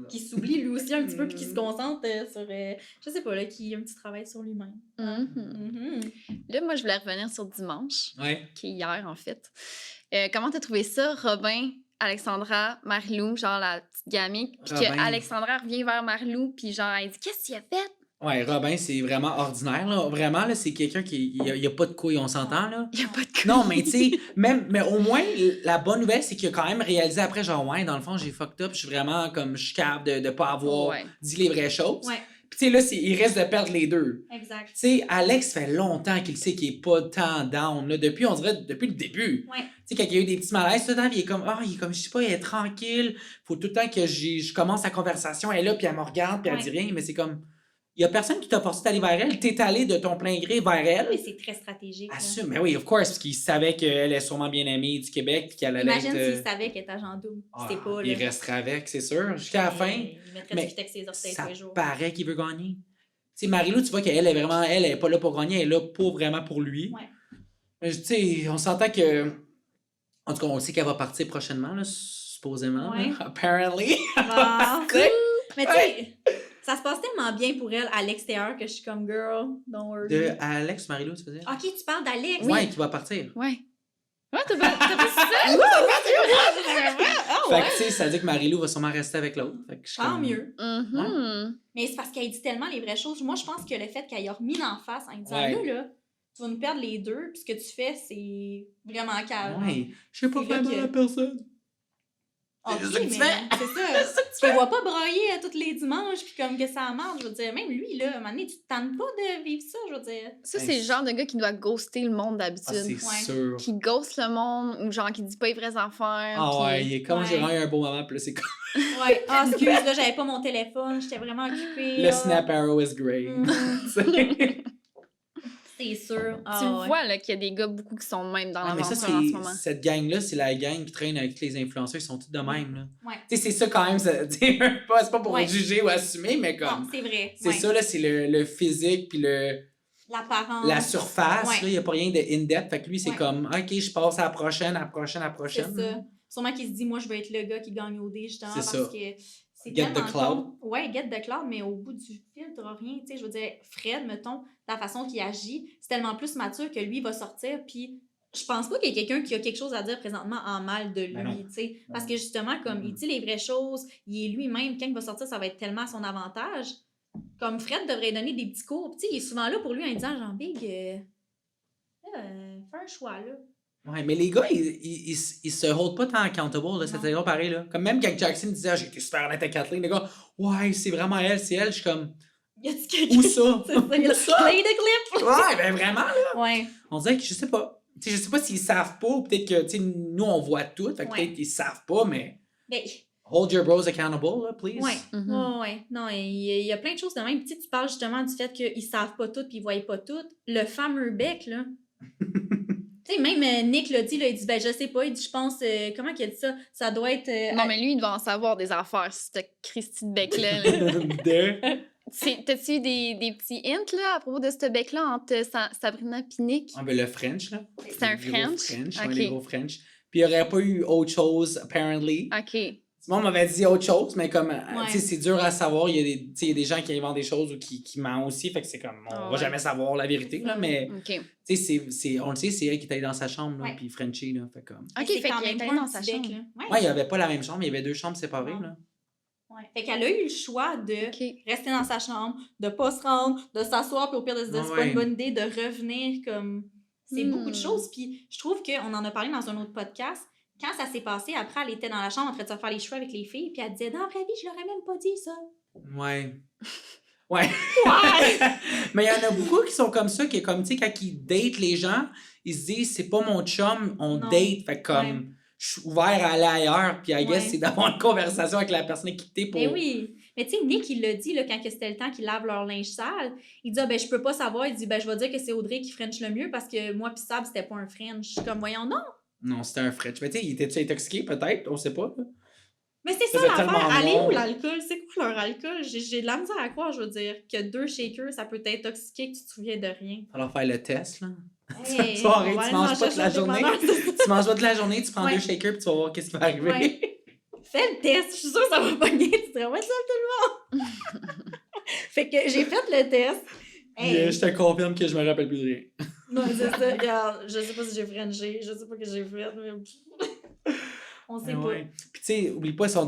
qu'il s'oublie lui aussi un petit peu puis qu'il se concentre sur, je sais pas, là, qu'il ait un petit travail sur lui-même. Mhm. Mhm. Là, moi, je voulais revenir sur dimanche, Ouais. qui est hier, en fait. Comment t'as trouvé ça, Robin, Alexandra, Marilou, genre la petite gamine, puis que Robin. Alexandra revient vers Marilou, puis genre, elle dit « Qu'est-ce qu'il a fait? Ouais, Robin, c'est vraiment ordinaire, là. Vraiment, là, c'est quelqu'un qui. Il y a pas de couilles, on s'entend, là. Il y a pas de couilles. Non, mais tu sais, mais au moins, la bonne nouvelle, c'est qu'il a quand même réalisé après, genre, ouais, dans le fond, j'ai fucked up, je suis vraiment comme, je suis capable de pas avoir Ouais. dit les vraies choses. Ouais, Puis tu sais, là, il reste de perdre les deux. exact. Tu sais, Alex fait longtemps qu'il sait qu'il est pas tant down, là. Depuis, on dirait, depuis le début. Ouais. Tu sais, quand il y a eu des petits malaises, tout le temps, il est comme, je sais pas, il est tranquille. Faut tout le temps que je commence la conversation, elle est là, puis elle me regarde, puis elle Ouais. dit rien, mais c'est comme, Il y a personne qui t'a forcé d'aller vers elle. T'es allé de ton plein gré vers elle. Mais c'est très stratégique. là. Assume. Mais oui, of course, parce qu'il savait qu'elle est sûrement bien aimée du Québec puis qu'elle allait Imagine être... s'il savait qu'elle était agent double. Ah, C'était pas, il là. resterait avec, c'est sûr, jusqu'à la fin. Il mettrait Mais du texte ses orteils ça tous les jours. paraît qu'il veut gagner. Tu sais, Marie-Lou, tu vois qu'elle est vraiment... Elle est pas là pour gagner, elle est là pour vraiment pour lui. Ouais. Mais tu sais, on s'entend que... En tout cas, on sait qu'elle va partir prochainement, là, supposément. Ouais. Là, apparently. Bon. Tu sais, Mais tu sais, ça se passe tellement bien pour elle à l'extérieur que je suis comme girl, don't worry. de Alex, Marie-Lou, tu veux dire? Ok, tu parles d'Alex. Ouais, qui va partir. Ouais. Ouais, t'as pas ça? Ah Fait ouais. que, tu sais, ça veut dire que Marie-Lou va sûrement rester avec l'autre. Fait que je suis Tant comme- mieux. Mhm. Mais c'est parce qu'elle dit tellement les vraies choses. Moi, je pense que le fait qu'elle ait remis en face en disant Ouais. là, tu vas nous perdre les deux, puis ce que tu fais, c'est vraiment calme. Ouais. Je sais pas C'est faire là mal que- à personne. Ok, C'est ça que tu mais fais. c'est ça. Tu les vois pas broyer tous les dimanches, puis comme que ça marche. Je veux dire, même lui, là, à un moment donné, tu te tannes pas de vivre ça, je veux dire. Ça, c'est le genre de gars qui doit ghoster le monde Ah, c'est d'habitude. Ouais. sûr. Qui ghost le monde, ou genre qui dit pas les vraies affaires. Ah puis- ouais, il est comme Ouais. j'ai vraiment eu un beau moment, puis là, c'est comme Ouais. Ah, excuse, là, j'avais pas mon téléphone, j'étais vraiment occupée. le là. snap arrow is great. Mhm. Tu sais. C'est sûr. Ah, Tu le ouais. vois là, qu'il y a des gars beaucoup qui sont de même dans Ouais, mais ça, l'aventure en ce moment. cette gang-là, c'est la gang qui traîne avec les influenceurs, ils sont tous de même. Là. Ouais. Tu sais, c'est ça quand même, c'est pas pour Ouais. juger ou assumer, mais Non, comme. c'est vrai. C'est Ouais. ça, là, c'est le physique, puis L'apparence. la surface, Ouais. là, il n'y a pas rien de in-depth. Fait que lui, c'est Ouais. comme, OK, je passe à la prochaine, à la prochaine, à la C'est prochaine. ça. Sûrement qu'il se dit, moi, je veux être le gars qui gagne au dé, justement, C'est parce ça. que c'est Get the tellement cloud. con. Ouais, get the cloud, mais au bout du fil, t'auras rien. Tu sais, je veux dire, Fred, mettons, la façon qu'il agit, c'est tellement plus mature que lui va sortir, puis je pense pas qu'il y ait quelqu'un qui a quelque chose à dire présentement en mal de Ben non. lui, tu sais. Parce que justement, comme il dit les vraies choses, il est lui-même, quand il va sortir, ça va être tellement à son avantage. Comme Fred devrait donner des petits cours, tu sais, il est souvent là pour lui en disant, genre, Big, fais un choix, là. Ouais, mais les gars, ils se hold pas tant accountable, là, c'est Non. pareil, là. Comme même quand Jackson disait, ah, j'ai été super honnête avec Kathleen, les gars, ouais, c'est vraiment elle, c'est elle, je suis comme, Y a-tu quelqu'un? où ça? C'est ça, il a Où ça? play the clip! Ouais, ben vraiment, là. Ouais. On dirait que je sais pas. Tu sais, je sais pas s'ils savent pas, ou peut-être que, tu sais, nous, on voit tout, fait que Ouais. peut-être qu'ils savent pas, mais Mais, hold your bros accountable, là, please. ouais. Mhm. Ouais. Non, il y a plein de choses de même. Puis, tu parles justement du fait qu'ils savent pas tout puis ils voient pas tout. Le fameux bec, là. Tu sais, même Nick l'a dit, là, il dit, ben, je sais pas, il dit, je pense, comment qu'il a dit ça? Ça doit être. Non, mais lui, il doit en savoir des affaires, cette Christy de bec-là. là. De... T'as-tu eu des petits hints là, à propos de ce bec-là entre Sabrina et Nick? Ah, ben le French, là. C'est un Les gros French? ouais, Ok. les gros French. Puis il n'y aurait pas eu autre chose, apparently. OK. Tout le monde m'avait dit autre chose, mais comme, tu sais, Ouais. c'est dur à savoir. Il y a des, tu sais, il y a des gens qui inventent des choses ou qui mentent aussi, fait que c'est comme, on Ah va ouais. jamais savoir la vérité, là, mais, OK. tu sais, on le sait, c'est elle qui est allée dans sa chambre, là, Ouais. puis Frenchie, là, fait comme... OK, c'est fait quand qu'il est même allé pas dans un sa petit bec, chambre. là. Ouais, il n'y avait pas la même chambre, il y avait deux chambres séparées, Non. là. Ouais. Fait qu'elle a eu le choix de OK. rester dans sa chambre, de pas se rendre, de s'asseoir, puis au pire de se dire, Ah c'est pas une ouais. bonne idée, de revenir comme. C'est beaucoup de Hmm. choses. Puis je trouve qu'on en a parlé dans un autre podcast. Quand ça s'est passé, après, elle était dans la chambre en train de se faire les cheveux avec les filles, puis elle disait, dans la vraie vie, je leur ai même pas dit ça. Ouais. Ouais. Ouais! Mais il y en a beaucoup qui sont comme ça, qui est comme, tu sais, quand ils datent les gens, ils se disent, c'est pas mon chum, on Non. date. Fait que comme, Ouais. je suis ouvert à aller ailleurs, puis I guess, Ouais. c'est d'avoir une conversation avec la personne qui t'es pour. Mais oui. Mais tu sais, Nick, il l'a dit là, quand que c'était le temps qu'ils lavent leur linge sale. Il dit, ah, ben, je peux pas savoir. Il dit, ben, je vais dire que c'est Audrey qui French le mieux parce que moi, pis Sab, c'était pas un French. Je suis comme, voyons, non. Non, c'était un French. Mais tu sais, il était-tu intoxiqué, peut-être? On sait pas. là. Mais c'est ça faisait l'affaire. tellement Allez noir. où l'alcool? C'est quoi leur alcool? J'ai de la misère à croire, je veux dire, que 2 shakers, ça peut t'intoxiquer que tu te souviens de rien. Alors faire le test, là. Hey, Soirée, on va tu aller manges manger pas toute la chez le journée. dépanneur. Tu manges pas de la journée, tu prends Ouais. 2 shakers, puis tu vas voir qu'est-ce qui va arriver. Ouais. Fais le test, je suis sûre que ça va pogner. Tu dirais, ouais, ça tout le monde. Fait que j'ai fait le test. Puis, je te confirme que je me rappelle plus de rien. Non, c'est ça. Regarde, je sais pas si j'ai frenché, je sais pas que j'ai fait, mais on sait Ah pas. ouais. Puis tu sais, oublie pas, ils sont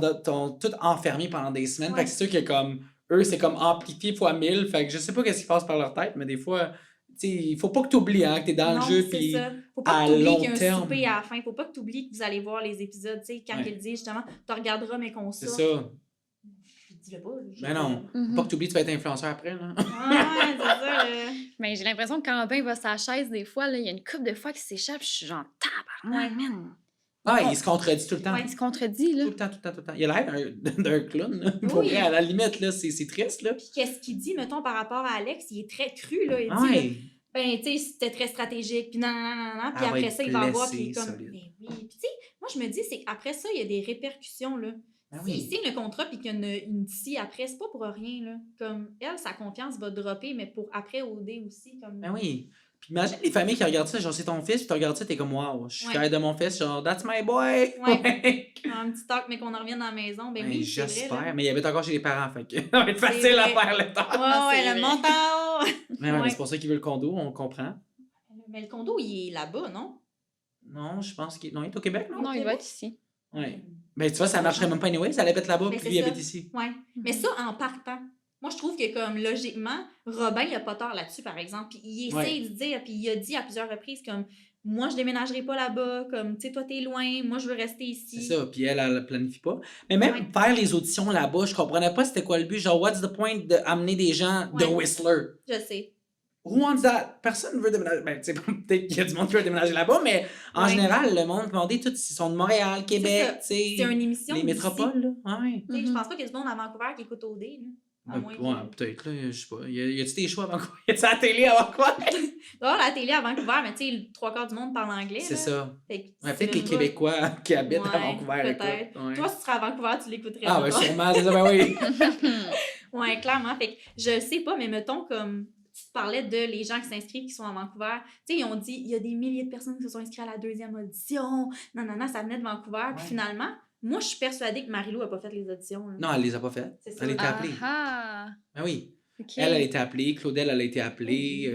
tous enfermés pendant des semaines. Ouais. Fait que c'est sûr que comme eux, c'est comme amplifié fois 1000. Fait que je sais pas qu'est-ce qui passe par leur tête, mais des fois, tu sais, il faut pas que tu oublies hein, que t'es dans Non, le jeu. c'est Puis ça. Faut pas à que t'oublies long qu'il y a un terme. souper à la fin. Faut pas que t'oublies que vous allez voir les épisodes. Tu sais, quand Ouais. il dit justement, tu regarderas mes consoles. c'est ça. Dis-le pas. là, Mais non. Mhm. Faut pas que tu oublies que tu vas être influenceur après. Là. Ouais, c'est ça. là. Mais j'ai l'impression que quand Ben va sa chaise, des fois, là, il y a une couple de fois qui s'échappe, je suis genre, tabarnak, man. Ah, il se contredit tout le temps. Il se contredit, là. Tout le temps, tout le temps, tout le temps. Il a l'air d'un clown, là. Pour Oui. vrai, à la limite, là, c'est triste, là. Puis qu'est-ce qu'il dit, mettons, par rapport à Alex, il est très cru, là. Il dit, là, Ouais. ben, tu sais, c'était très stratégique, puis non, puis Ah, après ouais, ça, il va voir, blessé, puis il est comme, solide. mais oui. Puis tu sais, moi, je me dis, c'est qu'après ça, il y a des répercussions, là. Ben S'il oui. signe le contrat, puis qu'il y a une scie après, c'est pas pour rien, là. Comme, elle, sa confiance va dropper, mais pour après OD aussi, comme... Ben oui. Puis imagine les familles qui regardent ça, genre c'est ton fils, puis tu regardes ça, t'es comme wow, je suis Ouais. fier de mon fils, genre that's my boy. Ouais. Un petit talk, mais qu'on en revienne à la maison, ben oui, c'est vrai, J'espère, là. mais il habite encore chez les parents, fait que ça va être C'est facile à vrai. faire le temps. Ouais, c'est le vrai. montant! Mais, ouais, Ouais. mais c'est pour ça qu'il veut le condo, on comprend. Mais le condo, il est là-bas, non? Non, je pense qu'il non, il est au Québec, non? Non, il va être ici. Ouais. Ben tu vois, ça marcherait même pas anyway, ça allait être là-bas, Ben, puis c'est lui il ça. habite ici. Ouais. Mais ça, en partant. Moi, je trouve que, comme, logiquement, Robin, il a pas tort là-dessus, par exemple. Puis il essaie Ouais. de dire, puis il a dit à plusieurs reprises, comme, moi, je déménagerai pas là-bas, comme, tu sais, toi, t'es loin, moi, je veux rester ici. C'est ça, puis elle planifie pas. Mais même Ouais. faire les auditions là-bas, je comprenais pas c'était quoi le but. Genre, what's the point d'amener des gens de Ouais. Whistler? Je sais. Who wants that? Personne veut déménager. Ben, tu sais, peut-être qu'il y a du monde qui veut déménager là-bas, mais en Ouais. général, le monde demandait tous, ils sont de Montréal, Québec, ça. tu sais. C'est une émission Les d'ici. métropoles, là. Ouais. Tu sais, je pense pas qu'il y a du monde à Vancouver qui écoute OD, là. À moins que- Ouais, peut-être, là, je sais pas. Y a-tu des choix à Vancouver? Y a-tu à la télé à Vancouver? Ah, la télé à Vancouver, mais tu sais, le 3/4 du monde parle anglais. C'est là. ça. Fait que Ouais, si peut-être tu les vas- Québécois qui habitent à Ouais, Vancouver. peut-être. écoute. Ouais. Toi, si tu serais à Vancouver, tu l'écouterais. Ah, ben là-bas. sûrement, c'est ça, ben oui. Ouais, clairement. Fait que je sais pas, mais mettons comme tu te parlais de les gens qui s'inscrivent qui sont à Vancouver. Tu sais, ils ont dit il y a des milliers de personnes qui se sont inscrites à la 2e audition. Non, ça venait de Vancouver. Puis Ouais. finalement, moi, je suis persuadée que Marie-Lou a pas fait les auditions. là. Non, elle les a pas faites. C'est ça. Elle était appelée. Ah! Ben oui. OK. Elle a été appelée, Claudel, elle a été appelée.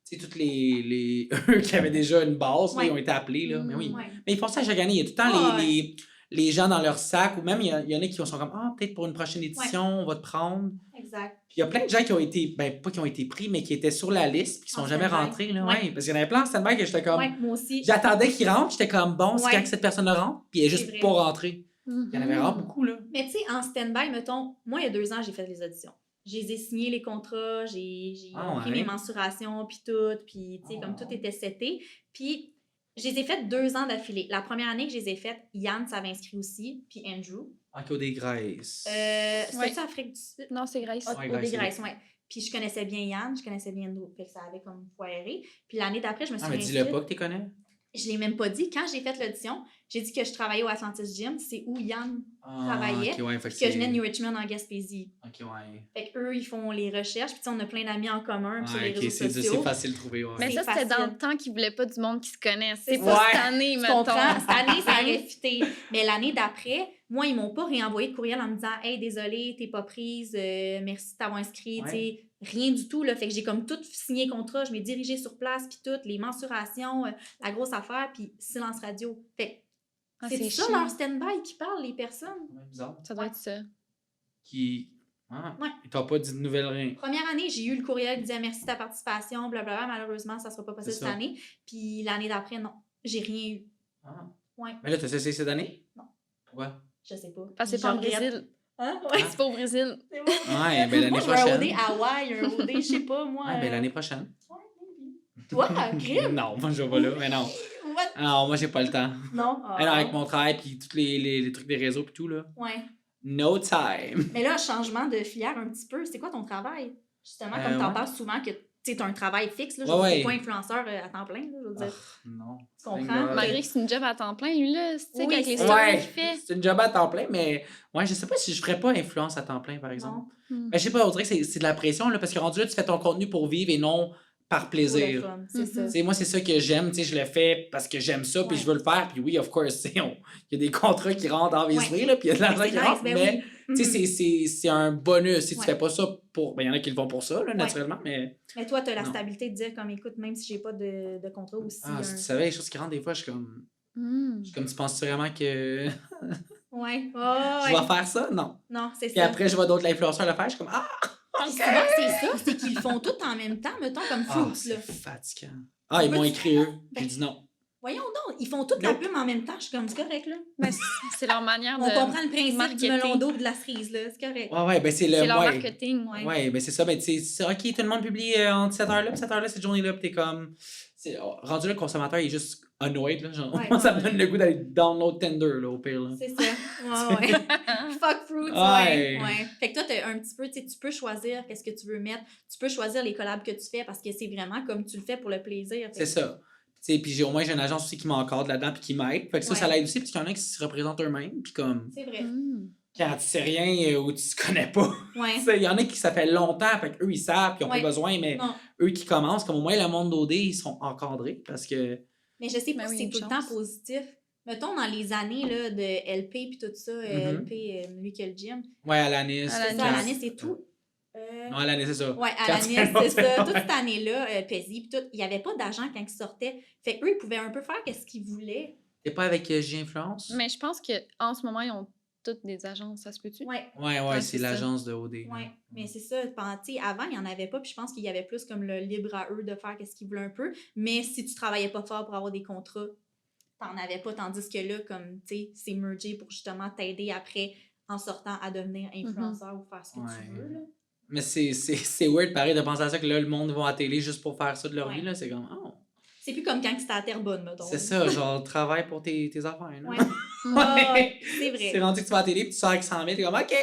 Tu sais, toutes les eux qui avaient déjà une base, là, Ouais. ils ont été appelés, là. Mais oui. Ouais. Mais ils font ça chaque année. Il y a tout le temps Ah, les gens dans leur sac, ou même il y en a qui sont comme ah, peut-être pour une prochaine édition, on va te prendre. Exact. Puis il y a plein de gens qui ont été, ben pas qui ont été pris, mais qui étaient sur la liste, puis qui sont En jamais stand-by. rentrés, là. Ouais. Ouais. Parce qu'il y en avait plein en stand-by que j'étais comme. Ouais, moi aussi. J'attendais qu'ils rentrent, j'étais comme bon, c'est Ouais. quand que cette personne rentre, puis elle est C'est juste vrai. pas rentrée. Il y en avait Mhm. vraiment beaucoup, là. Mais tu sais, en stand-by, mettons, moi, il y a 2 ans, j'ai fait les auditions. Je les ai signés les contrats, j'ai Ah pris ouais. mes mensurations, puis tout, puis tu sais, comme tout était seté. Puis je les ai faites 2 ans d'affilée. La première année que je les ai faites, Yann s'avait inscrit aussi, puis Andrew. Encore des graisses. C'était-tu Ouais. Afrique du Sud? Non, c'est Grace. Ah, Ouais, au Grace, Grèce, ouais. Puis je connaissais bien Yann, je connaissais bien Andrew. Fait que ça avait comme foiré. Puis l'année d'après, je me suis Ah, mais dis-le inscrite. pas que tu connais. Je l'ai même pas dit. Quand j'ai fait l'audition, j'ai dit que je travaillais au Atlantis Gym. C'est où Yann travaillait, Ok, ouais, fait puis que je venais de c'est- New Richmond en Gaspésie. Ok, ouais. Fait qu'eux, ils font les recherches. Puis tu sais, on a plein d'amis en commun puis sur les Ouais, ok, réseaux c'est sociaux. c'est facile de trouver, ouais. Mais C'est ça, c'était dans facile. le temps qu'ils voulaient pas du monde qui se connaisse. C'est C'est ça. pas cette année, Tu mettons. comprends? Cette année, ça aurait fité. Mais l'année d'après, moi, ils m'ont pas réenvoyé de courriel en me disant « Hey, désolé, t'es pas prise, merci de t'avoir inscrit. Ouais. Tu sais, rien du tout. Là. Fait que j'ai comme tout signé contrat, je m'ai dirigée sur place, puis tout, les mensurations, la grosse affaire, puis silence radio. Fait que Ah, c'est ça chiant. leur stand-by qui parle, les personnes. Ouais, bizarre. Ça doit être ça. Qui. Ah, Ouais. ils t'ont pas dit de nouvelles rien. Première année, j'ai eu le courriel qui disait merci de ta participation, blablabla. Malheureusement, ça sera pas possible C'est cette ça. année. Puis l'année d'après, non, j'ai rien eu. Ah. Ouais. Mais là, t'as cessé cette année? Non. Pourquoi? Je sais pas. Parce que c'est pas Je au regrette. Brésil. Hein? Ah. Ouais, C'est pas au Brésil. c'est bon. Ouais, ben l'année Moi, je veux un prochaine. OD Hawaï, un OD, je sais pas, moi. Ouais, ben l'année prochaine. Ouais, maybe. Toi, crime? Non, moi, je vais pas là. Mais non. What? Non, moi, j'ai pas le temps. Non. Ah non, avec mon travail, puis tous les trucs des réseaux, puis tout, là. Ouais. No time. Mais là, changement de filière un petit peu. C'est quoi ton travail? Justement, comme t'en ouais. parles souvent que tu as un travail fixe, là. Je Ouais, veux dire, ouais. t'es pas influenceur à temps plein, là, je veux dire. Ah, non. Tu comprends? Thank God. Malgré que c'est une job à temps plein, lui, là, tu sais, Oui, avec les c'est- stories Ouais, qu'il fait. c'est une job à temps plein, mais ouais, je sais pas si je ferais pas influence à temps plein, par exemple. Non. Hmm. Ben, je sais pas, on dirait que c'est de la pression, là, parce que rendu là, tu fais ton contenu pour vivre et non par Pour le plaisir. fun, c'est Mhm. ça. Tu sais, moi, c'est ça que j'aime, tu sais, je le fais parce que j'aime ça, puis Ouais. je veux le faire, puis oui, of course, tu sais, il y a des contrats qui rentrent en visée, Ouais. là, puis il y a de l'argent C'est qui nice, rentre, ben mais oui. tu sais, Mhm. c'est un bonus. Si tu Ouais. fais pas ça pour... Ben, il y en a qui le font pour ça, là, naturellement, mais... Mais toi, tu as la Non. stabilité de dire, comme, écoute, même si j'ai pas de contrat aussi. Ah, si tu savais les choses qui rentrent, des fois, je suis comme... Hmm. Tu penses vraiment que Ouais. Oh, je vais faire ça? Non. Non, c'est Puis ça. après, je vois d'autres influenceurs le faire, je suis comme, ah! Puis souvent, c'est ça, c'est qu'ils le font tout en même temps, mettons, comme Ah, Fruits, c'est là. fatigant. Ah, ils m'ont Peux-tu écrit eux. Ben, J'ai dit non. Voyons donc, ils font toute la Nope. pub en même temps. Je suis comme, c'est correct, là. Ben, c'est leur manière de On comprend le principe marketing. du melon d'eau et de la cerise, là. C'est correct. Ouais, ben c'est le. C'est leur ouais. marketing. Ouais. Ouais, ben c'est ça. Ben, tu sais, c'est OK, tout le monde publie entre cette heure-là, puis cette heure-là, cette journée-là, puis t'es comme. Rendu là, le consommateur, il est juste annoyed, là. Genre, Ouais, moi, ça me ouais. donne le goût d'aller download Tinder, là, au pire, là. C'est ça. Ouais, ouais. Fuck fruits, Ouais. ouais. Fait que toi, t'as un petit peu, tu sais, tu peux choisir qu'est-ce que tu veux mettre. Tu peux choisir les collabs que tu fais parce que c'est vraiment comme tu le fais pour le plaisir. C'est ça. Tu sais, puis au moins, j'ai une agence aussi qui m'encadre là-dedans, puis qui m'aide. Fait que ça, Ouais. ça l'aide aussi, parce qu'il y en a qui se représentent eux-mêmes, puis comme. C'est vrai. Quand tu sais rien ou tu te connais pas. Ouais. Tu sais, il y en a qui ça fait longtemps, fait qu'eux, ils savent, puis ils ont Ouais. pas besoin, mais Non. eux qui commencent, comme au moins le monde d'OD, ils sont encadrés parce que. Mais je sais pas Ben si oui, c'est une tout le chance. temps positif. Mettons, dans les années là, de LP puis tout ça, LP, lui qui a le gym. Ouais, Alanis. Alanis. C'est ça, Alanis, c'est tout. Non, Alanis, c'est ça. Ouais, Quand Alanis, c'est c'est ça. l'autre, Toute ouais. cette année-là, Pezzy, puis tout, il n'y avait pas d'argent quand ils sortaient. Fait qu'eux, ils pouvaient un peu faire ce qu'ils voulaient. T'es pas avec J-Influence? Mais je pense qu'en ce moment, ils ont toutes des agences, ça se peut-tu? Ouais. Ouais, Ouais, c'est c'est ça. l'agence de OD. Ouais, mais c'est ça. Tu sais, avant, il n'y en avait pas, puis je pense qu'il y avait plus comme le libre à eux de faire ce qu'ils voulaient un peu. Mais si tu travaillais pas fort pour avoir des contrats, t'en avais pas. Tandis que là, comme, tu sais, c'est mergé pour justement t'aider après en sortant à devenir influenceur ou faire ce que Ouais. tu veux, là. Mais c'est weird, pareil, de penser à ça, que là, le monde va à la télé juste pour faire ça de leur Ouais. vie, là. C'est comme, oh. C'est plus comme quand c'était à Terrebonne, mettons. C'est ça, genre, travaille pour tes affaires, là. Ouais. Ouais. Ouais, c'est vrai. C'est rendu que tu vas à la télé, puis tu sors avec 100 000, t'es comme, OK.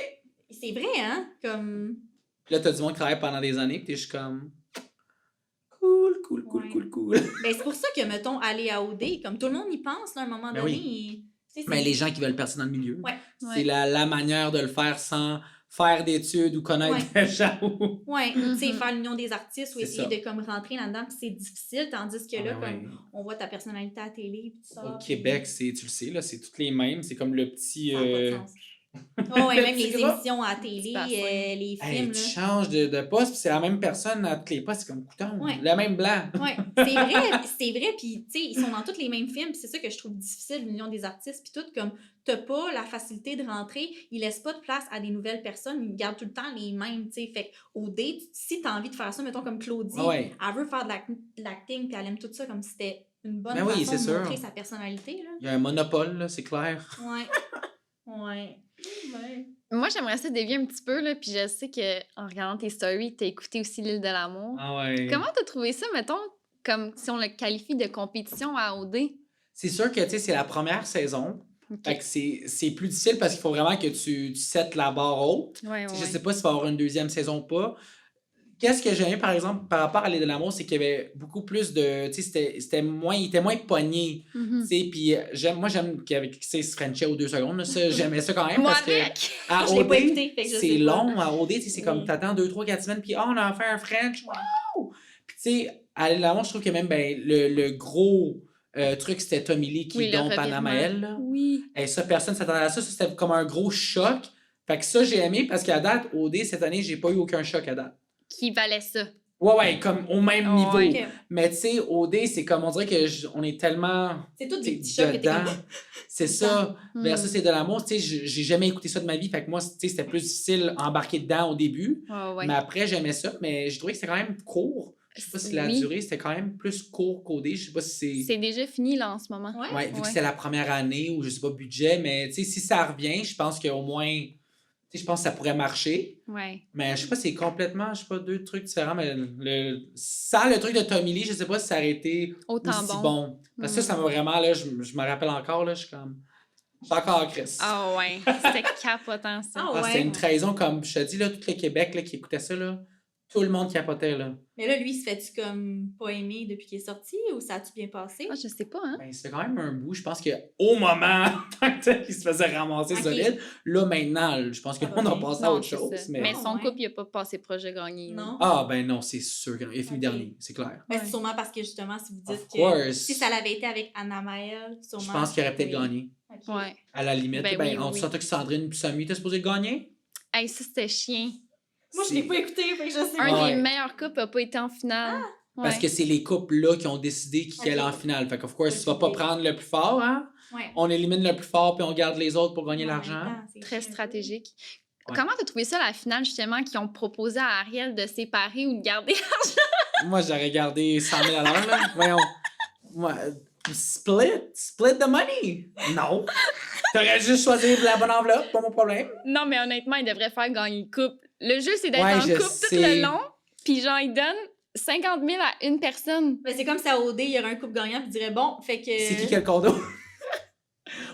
C'est vrai, hein? Comme. Puis là, t'as du monde qui travaille pendant des années, puis t'es juste comme, cool, cool. Ben, c'est pour ça que, mettons, aller à OD, comme tout le monde y pense, là, à un moment Ben donné. oui. Tu sais, Mais les gens qui veulent percer dans le milieu, Ouais. c'est la manière de le faire sans faire d'études ou connaître Ouais. des gens. Ouais, ou, tu sais, Mhm. faire l'union des artistes ou C'est essayer ça. de comme rentrer là-dedans, puis c'est difficile, tandis que là, Ouais, comme ouais. on voit ta personnalité à la télé, puis tout ça. Au Québec, tu le sais, là, c'est toutes les mêmes. C'est comme le petit. Ça n'a pas de sens. Oh, ouais, même les Petit gras. émissions à la télé, Petit bassin. les Hey, films, tu là. changes de poste, puis c'est la même personne à toutes les postes, c'est comme couton. Ouais. Le même blanc. Ouais, c'est vrai, puis tu sais, ils sont dans tous les mêmes films, puis c'est ça que je trouve difficile, l'union des artistes, puis tout, comme t'as pas la facilité de rentrer, ils laissent pas de place à des nouvelles personnes, ils gardent tout le temps les mêmes, tu sais, fait au date, si t'as envie de faire ça, mettons comme Claudie, Ouais. elle veut faire de l'acting, puis elle aime tout ça comme si c'était une bonne Ben oui, façon c'est de sûr. montrer sa personnalité, là. Il y a un monopole, là, c'est clair. Ouais. Ouais. Ouais. Moi, j'aimerais ça dévier un petit peu, là, puis je sais qu'en regardant tes stories, t'as écouté aussi L'île de l'amour. Ah ouais. Comment t'as trouvé ça, mettons, comme si on le qualifie de compétition à OD? C'est sûr que, tu sais, c'est la première saison. Ok. Fait que c'est plus difficile parce qu'il faut vraiment que tu settes la barre haute. Ouais, Tu ouais. sais, je sais pas s'il va y avoir une deuxième saison ou pas. Qu'est-ce que j'ai aimé, par exemple, par rapport à l'île de l'amour, c'est qu'il y avait beaucoup plus de... Tu sais, il était moins pogné. Mhm. Tu sais, puis moi, j'aime qu'il se Frenchait aux 2 secondes. Là. Ça, j'aimais ça quand même. Moi parce que avec! à Je l'ai pas OD, écouté, fait que je c'est sais pas. long. À OD, tu sais, c'est comme Oui. t'attends 2, 3, 4 semaines, puis on a fait un French. Wow! Puis tu sais, à l'île de l'amour, je trouve que même ben, le gros truc, c'était Tommy Lee qui Oui, le dompe revirement. Anamaël. Là. Oui. Et ça, personne ne s'attendait à ça. Ça, c'était comme un gros choc. Fait que ça, j'ai aimé parce qu'à date, OD, cette année, j'ai pas eu aucun choc à date. Qui valait ça. Ouais, comme au même niveau. Ouais. Ok. Mais tu sais, OD, c'est comme, on dirait que on est tellement C'est tout t'sais, des petits chocs que t'es dedans. comme... C'est ça. Mm. Versus c'est de l'amour. Tu sais, j'ai jamais écouté ça de ma vie. Fait que moi, tu sais, c'était plus difficile embarquer dedans au début. Ouais, ouais. Mais après, j'aimais ça. Mais j'ai trouvé que c'était quand même court. Je sais pas si la Oui. durée, c'était quand même plus court qu'OD. Je sais pas si c'est... C'est déjà fini, là, en ce moment. Ouais. Ouais, vu que Ouais. c'était la première année ou je sais pas, budget. Mais tu sais, si ça revient, je pense qu'au moins... Tu sais, je pense que ça pourrait marcher. Ouais. Mais je sais pas, c'est complètement, je sais pas, 2 trucs différents. Mais sans le truc de Tommy Lee, je sais pas si ça aurait été Autant aussi bon. bon. Parce que ça m'a vraiment, là, je me rappelle encore, là, je suis comme... Je suis encore Chris. Ah ouais. C'était capotant, ça. Ah Ah, c'était ouais. une trahison, comme je te dis, là, tout le Québec là, qui écoutait ça, là, tout le monde capotait, là. Mais là, lui, se fait-tu comme pas aimer depuis qu'il est sorti ou ça a-tu bien passé? Ah, je sais pas, hein? Ben, ça fait quand même un bout. Je pense qu'au moment qu'il se faisait ramasser Ok. solide, là, maintenant, je pense que Ça on va a bien. passé à Non, autre c'est chose. ça. Mais... Mais Ah, son ouais. couple, il a pas passé projet gagné. là. Non? Ah, ben non, c'est sûr qu'il a fini Ok. dernier, c'est clair. Ben, Ouais. c'est sûrement parce que justement, si vous dites Of que course. si ça l'avait été avec Anna Maëlle, sûrement. Je pense qu'il aurait peut-être oui. gagné. Ok. Ouais. À la limite. Ben Ben, oui, on oui. sentait que Sandrine et Samy étaient supposés gagner. Hey, ça, c'était chien. Moi, je l'ai pas écouté, fait que je sais Un pas. Ouais. des meilleurs couples a pas été en finale. Parce Ouais. que c'est les couples-là qui ont décidé qui Ok. allaient en finale. Fait qu'of course, Ok. tu vas pas prendre le plus fort, hein? Ouais. On élimine le plus fort puis on garde les autres pour gagner En même l'argent. temps, c'est Très chiant. stratégique. Ouais. Comment t'as trouvé ça, la finale, justement, qu'ils ont proposé à Ariel de séparer ou de garder? Moi, j'aurais gardé 100 000 à l'heure, là. Voyons. Moi, Split the money. Non. T'aurais juste choisi la bonne enveloppe, pas mon problème. Non, mais honnêtement, il devrait faire gagner le couple. Le jeu, c'est d'être Ouais, en je couple tout sais. le long, puis genre, il donne 50 000 à une personne. Ben, c'est comme si à OD, il y aurait un couple gagnant, puis il dirait bon, fait que. C'est qui a le condo?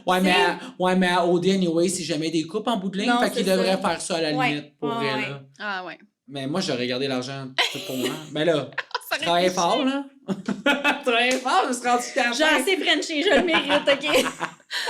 mais à OD, anyway, c'est jamais des coupes en bout de ligne. Non, Fait qu'il c'est ça. devrait faire ça à la Ouais, limite pour ouais, elle. ouais. Là. Ah ouais. Mais moi, j'aurais gardé l'argent tout pour moi. Mais là, Ça tu travailles fort, là. Travailler fort, je me suis rendu jusqu'à la J'ai fin. assez Frenché, je le mérite, OK?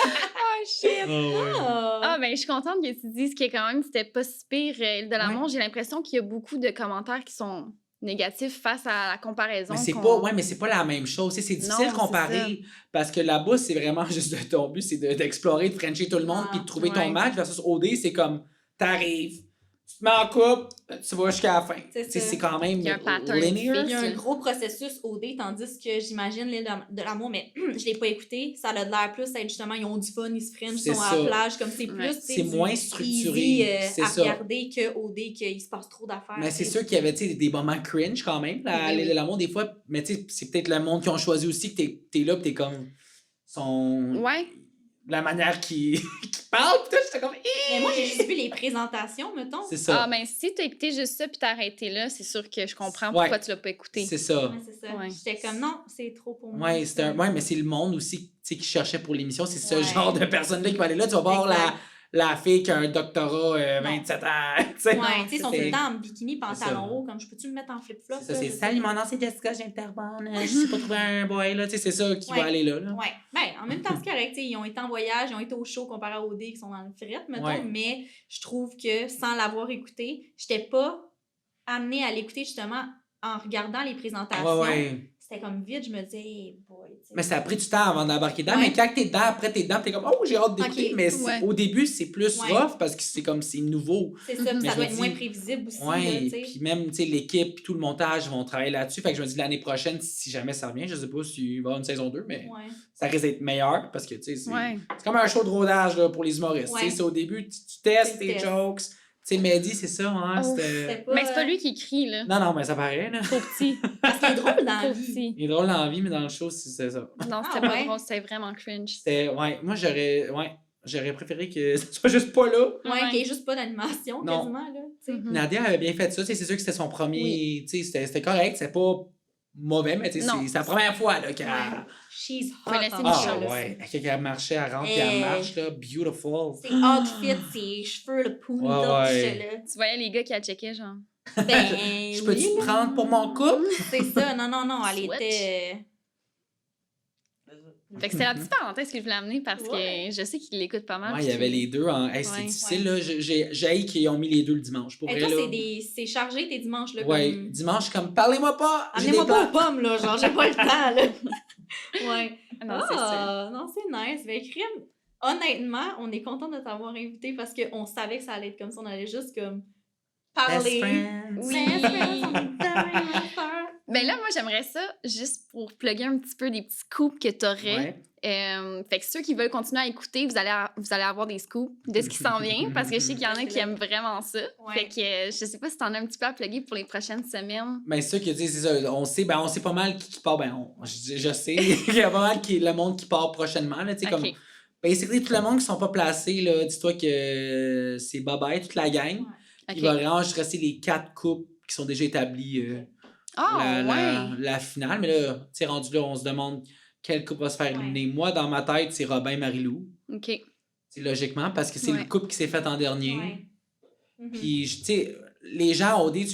Oh shit! Ah. Ah, ben, je suis contente que tu dises que quand même, c'était pas si pire, Île de l'amour. J'ai l'impression qu'il y a beaucoup de commentaires qui sont négatifs face à la comparaison. Mais c'est qu'on- pas, ouais, mais c'est pas la même chose. Tu sais, c'est difficile Non, de c'est comparer parce que là-bas, c'est vraiment juste ton but, c'est d'explorer, de frencher tout le monde Ah, puis de trouver ouais. ton match versus OD, c'est comme t'arrives, tu te mets en couple, tu vas jusqu'à la fin. C'est Tu sais, ça. c'est quand même Il y a un pattern linear. Il y a un fixe. gros processus OD, tandis que j'imagine l'île de l'amour, mais je l'ai pas écouté. Ça a de l'air plus être justement, ils ont du fun, ils se frenchent, ils C'est sont à ça. la plage, comme c'est Ouais. plus. tu sais, C'est du moins easy, structuré, c'est à ça. regarder que OD, qu'il se passe trop d'affaires. Mais c'est tu sais. sûr qu'il y avait tu sais, des moments cringe quand même là, à Oui, l'île oui. de l'amour des fois. Mais tu sais, c'est peut-être le monde qui ont choisi aussi que t'es là pis t'es comme son... Ouais. La manière qui parle pis tout, j'étais comme... Mais moi, j'ai juste vu les présentations, mettons. C'est ça. Ah, ben, si t'as écouté juste ça puis t'as arrêté là, c'est sûr que je comprends Ouais. pourquoi tu l'as pas écouté. C'est ça. Ouais, c'est ça. Ouais. J'étais comme, non, c'est trop pour moi. Ouais, mais c'est le monde aussi tu sais, qui cherchait pour l'émission. C'est ce Ouais. genre de personne-là qui va aller là. Tu vas voir Exact. la fille qui a un doctorat 27 ans. Tu sais. Ouais, tu sais, ils sont tout C'est- le temps en bikini, C'est pantalon ça. haut, comme je peux-tu me mettre en flip-flop? C'est ça, là, c'est je sais salut, pas. mon nom c'est Jessica, je viens de Terrebonne. Je sais pas trouver un boy là. Tu sais, c'est ça qui Ouais. va aller là. là. Ouais. Ben, en même temps, c'est correct. tu sais, ils ont été en voyage, ils ont été au show comparé à OD qui sont dans le fret, mettons. Ouais. Mais je trouve que sans l'avoir écouté, j'étais pas amenée à l'écouter justement en regardant les présentations. Ouais. C'était comme vite, je me disais, hey boy. tu sais. Mais ça a pris du temps avant d'embarquer dedans. Ouais. Mais quand t'es dedans, après t'es dedans, t'es comme, oh, j'ai hâte d'écouter. Ok. Mais Ouais. au début, c'est plus Ouais. rough parce que c'est comme, c'est nouveau. C'est ça, puis Mais ça je doit me être moins dis- prévisible aussi. là, Ouais, tu sais. puis même, tu sais, l'équipe, puis tout le montage vont travailler là-dessus. Fait que je me dis, l'année prochaine, si jamais ça revient, je sais pas s'il va y avoir une saison 2, mais Ouais. ça risque d'être meilleur parce que, tu sais, c'est Ouais. c'est comme un show de rodage là, pour les humoristes. Ouais. Tu sais, c'est au début, tu testes Tu tes testes. jokes. Tu sais, Mehdi, c'est ça, hein, Oh, C'était c'était... Mais c'est pas lui qui écrit, là. Non, non, mais ça paraît, là. Trop petit. Parce qu'il est drôle dans la Trop vie. petit. Il est drôle dans la vie, mais dans le show, c'est ça. Non, c'était Ah, pas ouais? drôle, c'était vraiment cringe. C'était, ouais, moi, j'aurais préféré que ça soit juste pas là. Ouais, Ouais. qu'il n'y ait juste pas d'animation Non. quasiment, là. tu sais. Mhm. Nadia avait bien fait ça, tu sais, c'est sûr que c'était son premier, tu sais, c'était correct, c'était pas mauvais, mais tu sais, Non. c'est la première fois, là, qu'elle... Ouais. She's hot. Faut laisser en Michel, Ah, plus. ouais, qu'elle marchait, elle rentre, puis elle Hey. marche, là, beautiful. Ses outfits, ses cheveux, le pony Ouais, top, ouais. là. Tu voyais les gars qui la checkaient, genre. Ben, Je peux-tu oui, te prendre pour mon couple? c'est ça. Non, non, non, elle Switch. était... Fait que c'est la petite parenthèse que je voulais amener parce Ouais. que je sais qu'il l'écoute pas mal. Ouais, il y avait les deux. Hey, c'est Ouais. difficile, là. J'ai haï qu'ils ont mis les deux le dimanche. Pour Et vrai, toi, là. c'est chargé tes dimanches, là, Ouais, comme... dimanche, comme, parlez-moi pas! j'ai Amenez-moi des pas aux plans. pommes, là, genre, j'ai pas le temps, là. Ouais. Non, c'est sûr. Non, c'est nice. Ben, crime, honnêtement, on est content de t'avoir invité parce qu'on savait que ça allait être comme ça. On allait juste, comme, parler. Best friends. Oui. Best friends, on est Ben là, moi, j'aimerais ça juste pour plugger un petit peu des petits scoops que t'aurais. Ouais. Fait que ceux qui veulent continuer à écouter, vous allez avoir des scoops de ce qui s'en vient parce que je sais qu'il y en a qui aiment vraiment ça. Ouais. Fait que je sais pas si t'en as un petit peu à plugger pour les prochaines semaines. Ben, c'est ça que, tu sais, c'est ça. On sait pas mal qui part. Ben, je sais qu'il y a pas mal le monde qui part prochainement, là, tu sais, Ok. comme. Basically, tout le monde qui sont pas placés, là, dis-toi que c'est bye-bye, toute la gang. Ok. Il va vraiment juste rester les 4 couples qui sont déjà établis. Ah, ouais. La finale. Mais là, tu sais, rendu là, on se demande quel couple va se faire éliminer. Moi, dans ma tête, c'est Robin et Marie-Lou. OK. C'est logiquement, parce que c'est le Ouais. couple qui s'est fait en dernier. Ouais. Mhm. Puis, tu sais, les gens au dé,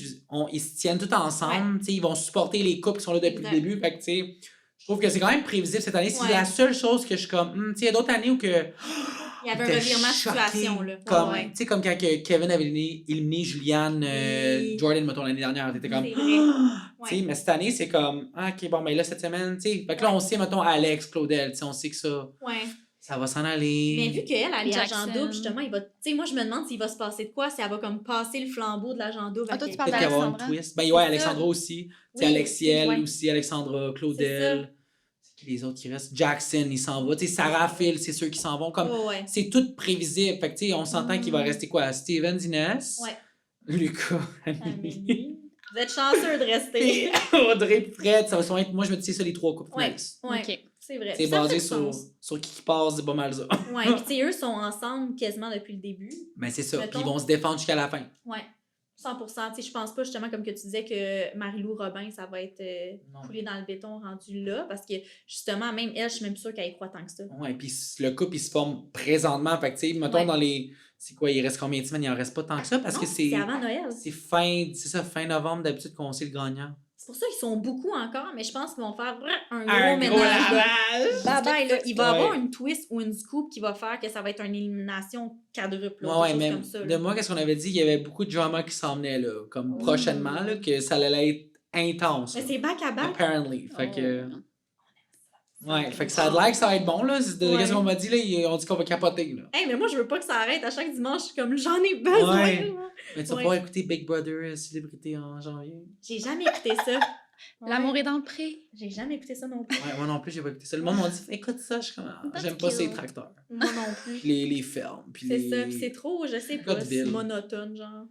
ils se tiennent tous ensemble. Tu sais, ils vont supporter les couples qui sont là depuis Exact. le début. Fait que, tu sais, je trouve que c'est quand même prévisible cette année. C'est Ouais. la seule chose que je suis comme, tu sais, il y a d'autres années où que. Il y avait un J'étais revirement de choquée. situation, là. Comme, Ouais, tu sais, comme quand que Kevin avait éliminé Julianne, Oui. Jordan, mettons, l'année dernière. T'étais comme. C'est vrai. Tu sais, mais cette année, c'est comme, ah, ok, bon, ben là, cette semaine, tu sais. Fait que là, on sait, mettons, Alex, Claudel, tu sais, on sait que Ouais. ça va s'en aller. Mais vu qu'elle, elle est Jackson. agent double, justement, il va. Tu sais, moi, je me demande s'il va se passer de quoi, si elle va comme passer le flambeau de l'agent double. Ah, à toi, tu quelqu'un. parles Peut-être qu'il va y avoir une d'Alexandra? twist. Ben C'est ouais, ça. Alexandra aussi. Tu sais, Oui, Alexiel ouais. aussi, Alexandra, Claudel. C'est qui les autres qui restent? Jackson, il s'en va. Tu sais, Sarah Phil, c'est ceux qui s'en vont. Comme, Oh, ouais. c'est tout prévisible. Fait que, tu sais, on s'entend qu'il va rester quoi? Steven, Inès, Ouais. Lucas, Amélie. Amélie. Vous êtes chanceux de rester. Puis Audrey puis Fred, ça va sûrement être. Moi, je me dis, c'est ça les 3 couples Ouais. finalistes. Ouais. OK. C'est vrai. C'est Puis ça basé fait sur, du sens. sur qui passe, c'est pas mal ça. Ouais, puis tu sais, eux sont ensemble quasiment depuis le début. Mais c'est ça. Mettons- Puis ils vont se défendre jusqu'à la fin. Ouais, 100%. Tu sais, je pense pas, justement, comme que tu disais, que Marie-Lou Robin, ça va être Non. coulé dans le béton rendu là, parce que, justement, même elle, je suis même sûre qu'elle y croit tant que ça. Ouais, puis le couple, il se forme présentement. Fait que, tu sais, mettons, Ouais. dans les... C'est quoi, il reste combien de semaines? Il en reste pas tant que ça, parce Non, que c'est... avant Noël. C'est ça, fin novembre, d'habitude, qu'on sait le gagnant. C'est pour ça qu'ils sont beaucoup encore, mais je pense qu'ils vont faire un gros Un gros ménage. là. lavage! Bye bye, là. Il va y avoir Ouais. une twist ou une scoop qui va faire que ça va être une élimination quadruple. Ouais, Là, ouais, quelque chose mais comme ça, de là. moi, qu'est-ce qu'on avait dit? Il y avait beaucoup de drama qui s'en venait, là. Comme Oh. prochainement, là, que ça allait être intense. Mais là. c'est back à back. Apparently. Fait que... Oh. Ouais, fait que ça a l'air que ça va être bon, là. Ouais. Qu'est-ce qu'on m'a dit, là? On dit qu'on va capoter, là. Hey, mais moi, je veux pas que ça arrête. À chaque dimanche, je suis comme, j'en ai besoin. Ouais. là. Mais tu vas Ouais. pouvoir écouter Big Brother Célébrité en janvier. J'ai jamais écouté ça. L'amour Ouais. est dans le pré. J'ai jamais écouté ça non plus. Ouais, moi non plus, j'ai pas écouté ça. Le monde m'a dit, écoute ça, je suis comme, ah, That's j'aime pas ces cute. tracteurs. Moi non plus. Puis les fermes. Puis C'est les... ça. Puis c'est trop, je sais pas, c'est Godville. monotone, genre.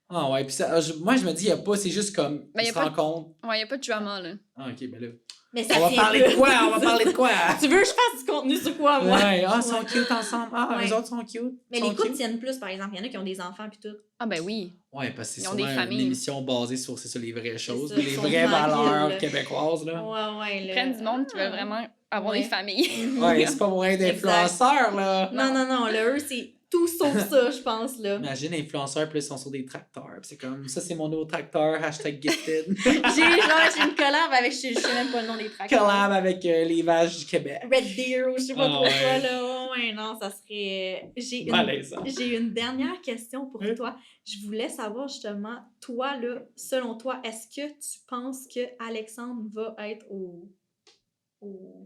Ah ouais, puis ça, moi je me dis, il y a pas, c'est juste comme, Ben, ils y a se pas- rencontrent. Ouais, y a pas de drama, là. Ah ok, ben là. Mais ça On va tient parler de plus. quoi? On va parler de quoi? Tu veux que je fasse du contenu sur quoi, moi? Ouais, ah, ils sont cute ensemble. Ah, Ouais. les autres sont cute. Mais Sont les couples cute. tiennent plus, par exemple. Il y en a qui ont des enfants puis tout. Ah, ben oui. Ouais, parce que c'est Ils ont sûrement des une familles. émission basée sur, c'est ça, les vraies choses, ça, les ils sont vraies valeurs tranquilles, là. québécoises, là. Ouais, Ils là. prennent du monde qui veut vraiment avoir Ouais. des familles. Ouais, c'est pas pour être Exact. influenceur, là. Non, là, eux, c'est tout sauf ça, je pense, là. Imagine, influenceurs, puis là, ils sont sur des tracteurs. Puis c'est comme, ça, c'est mon nouveau tracteur, #gifted. J'ai une collab avec, je sais même pas le nom des tracteurs. Collab avec les vaches du Québec. Red Deer ou je sais pas Ah, trop ouais. quoi, là. Ouais, non, ça serait... Malaisant. J'ai une dernière question pour Oui. toi. Je voulais savoir, justement, toi, là, selon toi, est-ce que tu penses que Alexandre va être au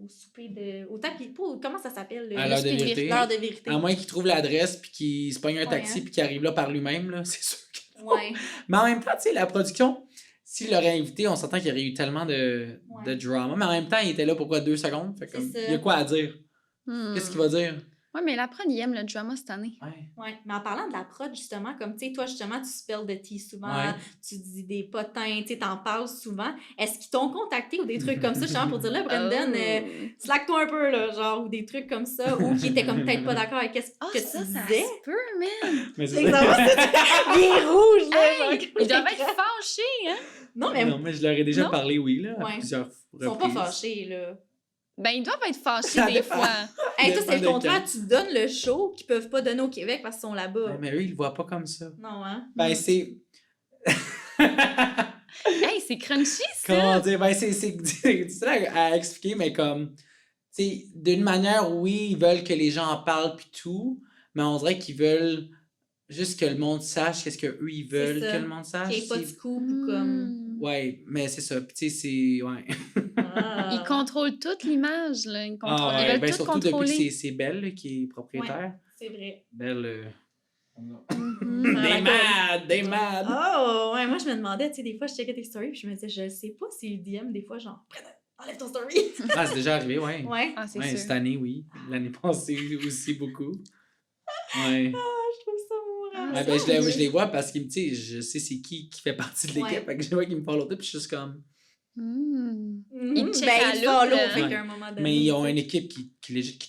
souper de... Au tapis... Comment ça s'appelle? À l'heure de souper de vérité. L'heure de vérité. À moins qu'il trouve l'adresse, puis qu'il se pogne un Ouais, taxi, hein. puis qu'il arrive là par lui-même, là, c'est sûr. Ouais. Mais en même temps, tu sais, la production, s'il l'aurait invité, on s'entend qu'il y aurait eu tellement de Ouais. drama. Mais en même temps, il était là pour quoi, 2 secondes? Fait C'est comme, ça. il y a quoi à dire? Hmm. Qu'est-ce qu'il va dire? Ouais, mais la prod, il aime le drama cette année. Ouais. Ouais, mais en parlant de la prod, justement, comme, tu sais, toi, justement, tu spells de tea souvent, Ouais. tu dis des potins, tu sais, t'en parles souvent. Est-ce qu'ils t'ont contacté ou des trucs comme ça, justement, pour dire, là, Brendan, Oh. slack-toi un peu, là, genre, ou des trucs comme ça, ou qui étaient comme peut-être pas d'accord avec ce Ah, que ça, tu ça disais? se peut, man. Mais C'est ça, bien rouge, là, genre, Hey, comme ils doivent l'écran. être fâchés, hein? Non, mais Non, mais je leur ai déjà Non? parlé, oui, là, à Ouais. plusieurs ils sont pas reprises. fâchés, là. Ben, ils doivent être Ça fâchés des dépend. fois. Hey, toi, c'est le Dépend de contraire, tu donnes le show qu'ils peuvent pas donner au Québec parce qu'ils sont là-bas. Ouais, mais eux, ils le voient pas comme ça. Non, hein? Ben, c'est... Hey, c'est crunchy, Comment ça! dire? Ben, c'est difficile à expliquer, mais comme... Tu sais, d'une manière, oui, ils veulent que les gens en parlent puis tout, mais on dirait qu'ils veulent juste que le monde sache qu'est-ce qu'eux, ils veulent ça. que le monde sache. Qu'il n'y ait pas de c'est- scoop ou comme... Hmm. Ouais, mais c'est ça. Puis tu sais, c'est... Ouais. Ah. Ils contrôlent toute l'image, là. Ils, contrôlent... Ah, Ils ouais, veulent ben, tout surtout depuis que contrôler. c'est Belle là, qui est propriétaire. C'est vrai. Belle... Mhm. Ah, Des la mad! Des mad! Oh, ouais, moi je me demandais, tu sais, des fois je checkais tes stories puis je me disais, je sais pas si le DM, des fois, genre, enlève ton story. Ah, c'est déjà arrivé, ouais. Ouais. Ah, c'est Ouais, sûr. cette année, oui. L'année passée aussi beaucoup. Ouais. Ah, je trouve ça mourant. Ouais, ben, je les vois parce que, tu sais, je sais c'est qui fait partie de l'équipe. Ouais. Fait que je vois qu'ils me parlent autour, puis je suis juste comme... Hmm. Mhm. Ils checkent Ben, à ils l'autre, follow, là. fait Ouais. qu'à un moment donné. Mais ils ont tu sais, une équipe qui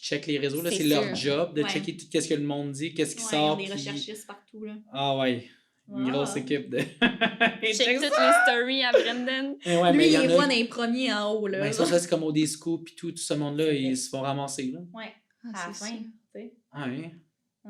check les réseaux, là. C'est C'est leur sûr. job de Ouais. checker tout ce que le monde dit, qu'est-ce qui ouais, sort. Ils ont des puis- recherchistes partout, là. Ah ouais, une Ah. grosse équipe de... Ils Check checkent toutes ça. les stories à Brendan. Eh ouais, Lui, mais il il y en les a- voit dans les premiers en haut, là. Ben, ça, c'est comme au Desco, puis tout ce monde-là, C'est vrai. ils se font ramasser, là. Ouais, Ah, à la c'est fin, sûr. tu sais. Ah ouais.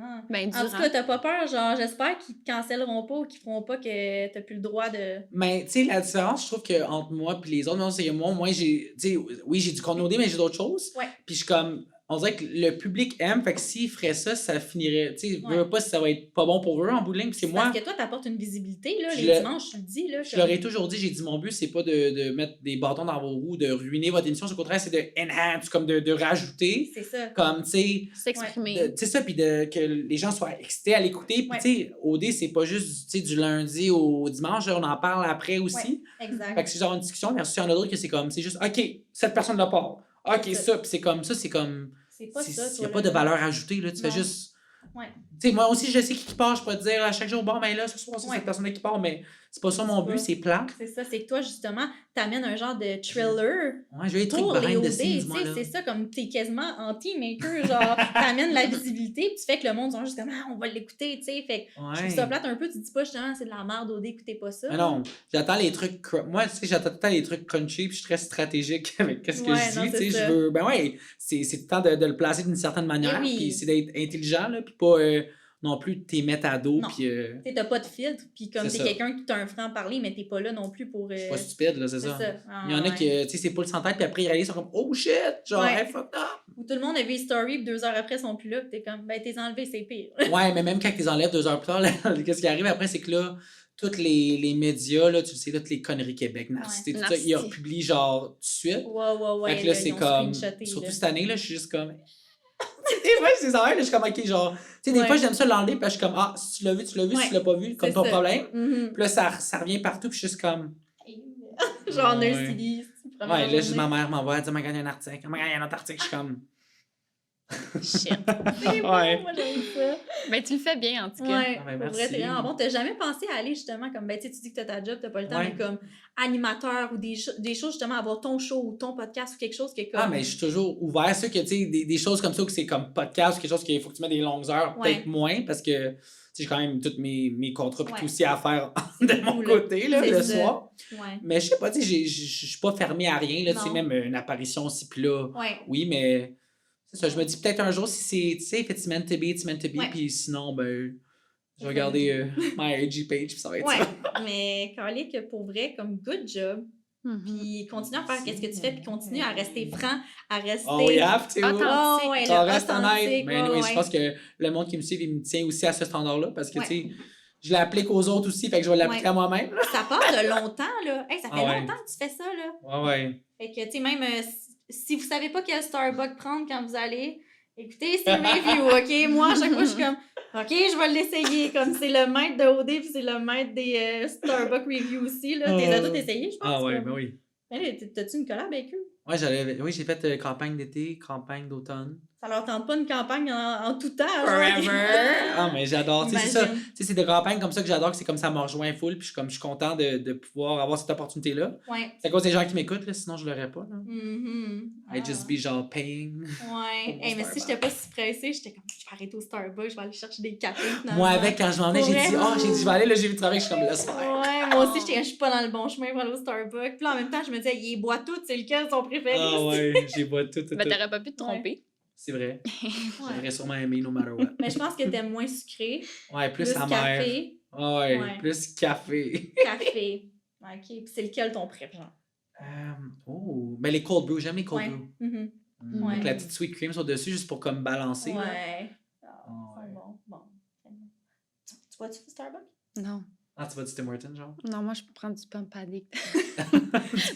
Ah. Ben, En tout durant. cas, t'as pas peur, genre, j'espère qu'ils te cancelleront pas ou qu'ils feront pas que t'as plus le droit de... Mais, tu sais, la différence, je trouve qu'entre moi et les autres, non, c'est que moi, j'ai, tu sais, oui, j'ai du contenu OD, mais j'ai d'autres choses. Ouais. Puis je suis comme, on dirait que le public aime, fait que s'ils feraient ça, ça finirait, tu sais, Ouais. je veux pas si ça va être pas bon pour eux en bout de ligne, parce que moi, Parce que toi, t'apportes une visibilité, là, Je les le- dimanches, tu le dis, là. je comme- leur ai toujours dit, j'ai dit, mon but, c'est pas de mettre des bâtons dans vos roues, de ruiner votre émission, au contraire, c'est de enhance, comme de rajouter, C'est ça. comme, tu sais, S'exprimer. tu sais ça, puis que les gens soient excités à l'écouter. Puis, Ouais. tu sais, OD, c'est pas juste, tu sais, du lundi au dimanche, là, on en parle après aussi. Exact. Fait que c'est genre une discussion, mais il y en a d'autres que c'est comme, c'est juste, OK, cette personne-là part. OK, C'est ça, puis c'est comme ça, c'est comme, C'est pas ça, il n'y toi, a pas là. de valeur ajoutée, là, tu fais Non. juste... Ouais. Tu sais, moi aussi, je sais qui part, je peux te dire à chaque jour, bon, ben là, ce soir, c'est Ouais. cette personne-là qui part, mais C'est pas ça mon C'est but, pas. c'est plat. C'est ça, c'est que toi, justement, t'amènes un genre de thriller Ouais, je veux des trucs pour les behind OD, the tu scenes, sais, moi, là. c'est ça, comme t'es quasiment anti-maker, genre, t'amènes la visibilité, puis tu fais que le monde sont juste comme, ah, on va l'écouter, tu sais, fait que je trouve ça Ouais. plate un peu, tu dis pas justement, c'est de la merde OD, écoutez pas ça. Mais non, j'attends les trucs. Moi, tu sais, j'attends tout le temps les trucs crunchy, puis je suis très stratégique avec ce que Ouais, je non, dis. Tu c'est sais, je ça. veux. Ben ouais, c'est le temps de le placer d'une certaine manière, oui. puis c'est d'être intelligent, là, puis pas non plus t'es mettre à dos, Non. puis. Tu sais, t'as pas de filtre, puis comme C'est t'es ça. quelqu'un qui t'a un franc-parler, mais t'es pas là non plus pour... Je suis pas stupide, là, c'est ça. Ah, Il y en a ouais. qui, tu sais, c'est pas le sans tête, puis après, ils réalisent, ils sont comme, oh shit, genre, Ouais. hey, fuck up. Où tout le monde a vu les stories, puis 2 heures après, ils sont plus là, puis t'es comme, ben, t'es enlevé, c'est pire. Ouais, mais même quand tu les enlèves 2 heures plus tard, là, qu'est-ce qui arrive après, c'est que là, tous les médias, là, tu le sais, toutes les conneries Québec, Narcité, tout ça, ils Narcité. republient genre tout de suite. Ouais, Fait que là, ils c'est ont comme. screenshoté, Surtout là. cette année, là, je suis juste comme. Des fois, je les enlève, là, je suis comme, ok, genre. Tu sais, des Ouais. fois, j'aime ça l'enlever, puis je suis comme, ah, si tu l'as vu, tu l'as vu, Ouais. si tu l'as pas vu, comme C'est ton ça. problème. Mhm. Puis là, ça revient partout, puis je suis juste comme. Genre, Ouais. Nurse Ouais, là, juste ma mère m'envoie, elle dit, on m'a gagné un article, on m'a gagné un autre article, je suis comme. Shit. C'est bon, Ouais. moi, j'aime ça. Ben, tu le fais bien, en tout cas. Ouais, Ah, ben, pour merci. vrai, c'est vraiment bon. T'as jamais pensé à aller justement comme, ben, tu sais, tu dis que t'as ta job, t'as pas le temps, Ouais. mais comme animateur ou des choses justement, avoir ton show ou ton podcast ou quelque chose qui est comme. Ah, mais je suis toujours ouvert. C'est sûr que, tu sais, des choses comme ça, que c'est comme podcast ou quelque chose qu'il faut que tu mettes des longues heures, Ouais. peut-être moins, parce que, tu sais, j'ai quand même tous mes contrats puis Ouais. tout aussi à faire de mon beaucoup, là. côté, là, C'est le ça. soir. Ouais. Mais je sais pas, tu sais, je suis pas fermé à rien, là, tu sais, Non. même une apparition aussi, puis là, Ouais. oui, mais c'est ça, je me dis peut-être un jour si c'est, tu sais, if it's meant to be, it's meant to be, Ouais. puis sinon, ben, je vais C'est regarder my IG page, puis ça va être Ouais. ça. Mais Carly, que pour vrai, comme good job, Mhm. puis continue à faire qu'est-ce que tu fais, puis continue à rester franc, à rester. Oh, we have to. Authentique. Oh, ouais, Ça le reste honnête. authentique, Mais ouais, oui, ouais. je pense que le monde qui me suit, il me tient aussi à ce standard-là, parce que, Ouais. tu sais, je l'applique aux autres aussi, fait que je vais l'appliquer Ouais. à moi-même, là. Ça part de longtemps, là. Hey, ça fait Ah ouais. longtemps que tu fais ça, là. Ouais, ouais. Fait que, tu sais, même si vous savez pas quel Starbucks prendre quand vous allez, écoutez ces reviews, OK? Moi, à chaque fois, je suis comme, OK, je vais l'essayer. Comme c'est le maître de OD, puis c'est le maître des Starbucks reviews aussi, là. T'es as tout essayé, je pense. Ah ouais, comme. ben oui. Hey, t'as-tu une collab avec eux? Ouais, oui, j'ai fait campagne d'été, campagne d'automne. Ça leur tente pas une campagne en tout temps, genre. Forever! Ah, mais j'adore. Tu sais, c'est ça. Imagine. Tu sais, c'est des campagnes comme ça que j'adore, que c'est comme ça me rejoint full, puis je suis content de pouvoir avoir cette opportunité-là. Ouais. C'est à cause des gens qui m'écoutent, là, sinon je l'aurais pas, là. Mhm. I just be genre paying. Ouais. Pour Hey, mais Starbucks. si j'étais pas si pressée, j'étais comme, je vais arrêter au Starbucks, je vais aller chercher des cafés. finalement. Moi, avec, quand je m'en venais, Pour j'ai dit, vrai? j'ai dit, je vais aller, là, j'ai vu le travail, je suis comme, laisse faire. Ouais, moi aussi, je suis pas dans le bon chemin pour aller au Starbucks. Puis là, en même temps, je me disais, ils boivent toutes, c'est lequel son préféré? Ah ouais, j'ai bois tout. Ben, t'aurais pas pu te tromper. C'est vrai. Ouais. J'aurais sûrement aimé no matter what. Mais je pense que t'aimes moins sucré, Ouais, plus amer. café, Ah ouais, Ouais. plus café. café. OK, puis c'est lequel ton préféré? Ben les cold brew, j'aime les cold Ouais. brew. Mhm. Mm, Ouais. Avec la petite sweet cream sur dessus, juste pour comme balancer. là. Ouais. Ah, Ah, c'est ouais. bon. Tu bois-tu du Starbucks? Non. Ah, tu vas du Tim Hortons, genre? Non, moi, je peux prendre du pump addict.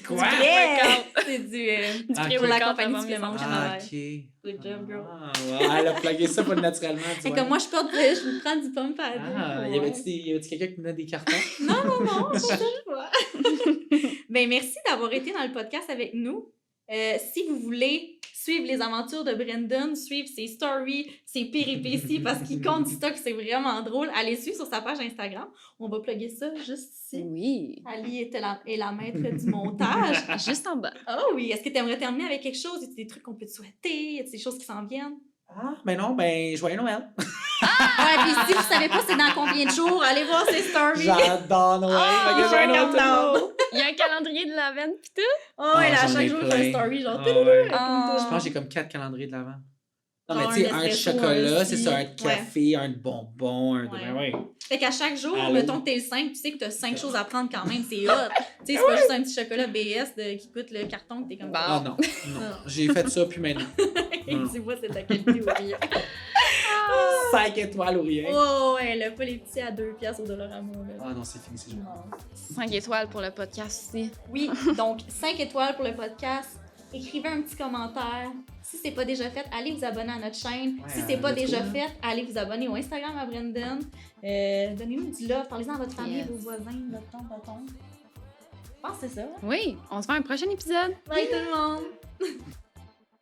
Quoi? Yeah! C'est du Ah, pour la pré-workout compagnie avant supplémentaire. mes Ah, travail. ok. Good job, girl. Ah, ouais, elle a plugué ça pas naturellement. Tu Et vois. comme moi, je me prends du pump à deux. Ah, y avait-tu quelqu'un qui me donnait des cartons? Non, pas cette fois. Ben, merci d'avoir été dans le podcast avec nous. Si vous voulez suivre les aventures de Brendan, suivre ses stories, ses péripéties, parce qu'il compte du stock, c'est vraiment drôle, allez suivre sur sa page Instagram. On va plugger ça juste ici. Oui. Ali est la maître du montage. Juste en bas. Oh oui, est-ce que tu aimerais terminer avec quelque chose? Y a des trucs qu'on peut te souhaiter? Y a des choses qui s'en viennent? Ah, ben non, ben, joyeux Noël. Ouais, puis si vous savez pas c'est dans combien de jours, allez voir ses stories. J'adore Noël. Ah, Fait que joyeux Noël tout le monde. Il y a un calendrier de l'Avent pis tout. Oh, ouais, là, à j'en ai chaque jour, je fais plein. une story, genre, Ah, ouais. Ah. Je pense que j'ai comme 4 calendriers de l'avant. Non, mais Genre tu sais, un un de espresso, chocolat, un c'est ci. ça, un de café, un de bonbons, un de. Ouais. Ben ouais. Fait qu'à chaque jour, Allô? mettons que t'es le 5, tu sais que t'as 5 choses à prendre quand même, c'est hot. Tu sais, c'est pas juste un petit chocolat BS qui coûte le carton que t'es comme Bon. Ah non, non. J'ai fait ça, puis maintenant. Et tu vois, c'est de la qualité ou rien. 5 étoiles ou rien. Oh, ouais, là, pas les petits à 2 piastres au Dollarama, là. Ah non, c'est fini, c'est juste. Non. 5 étoiles pour le podcast aussi. Oui, donc 5 étoiles pour le podcast. Écrivez un petit commentaire. Si c'est pas déjà fait, allez vous abonner à notre chaîne. Ouais, Si c'est pas let's déjà go, là. fait, allez vous abonner au Instagram à Brendan. Donnez-nous du love. Parlez-en à votre famille, Yes. vos voisins, votre tante, votre oncle. Je pense que c'est ça. Oui, on se fait un prochain épisode. Bye tout le monde!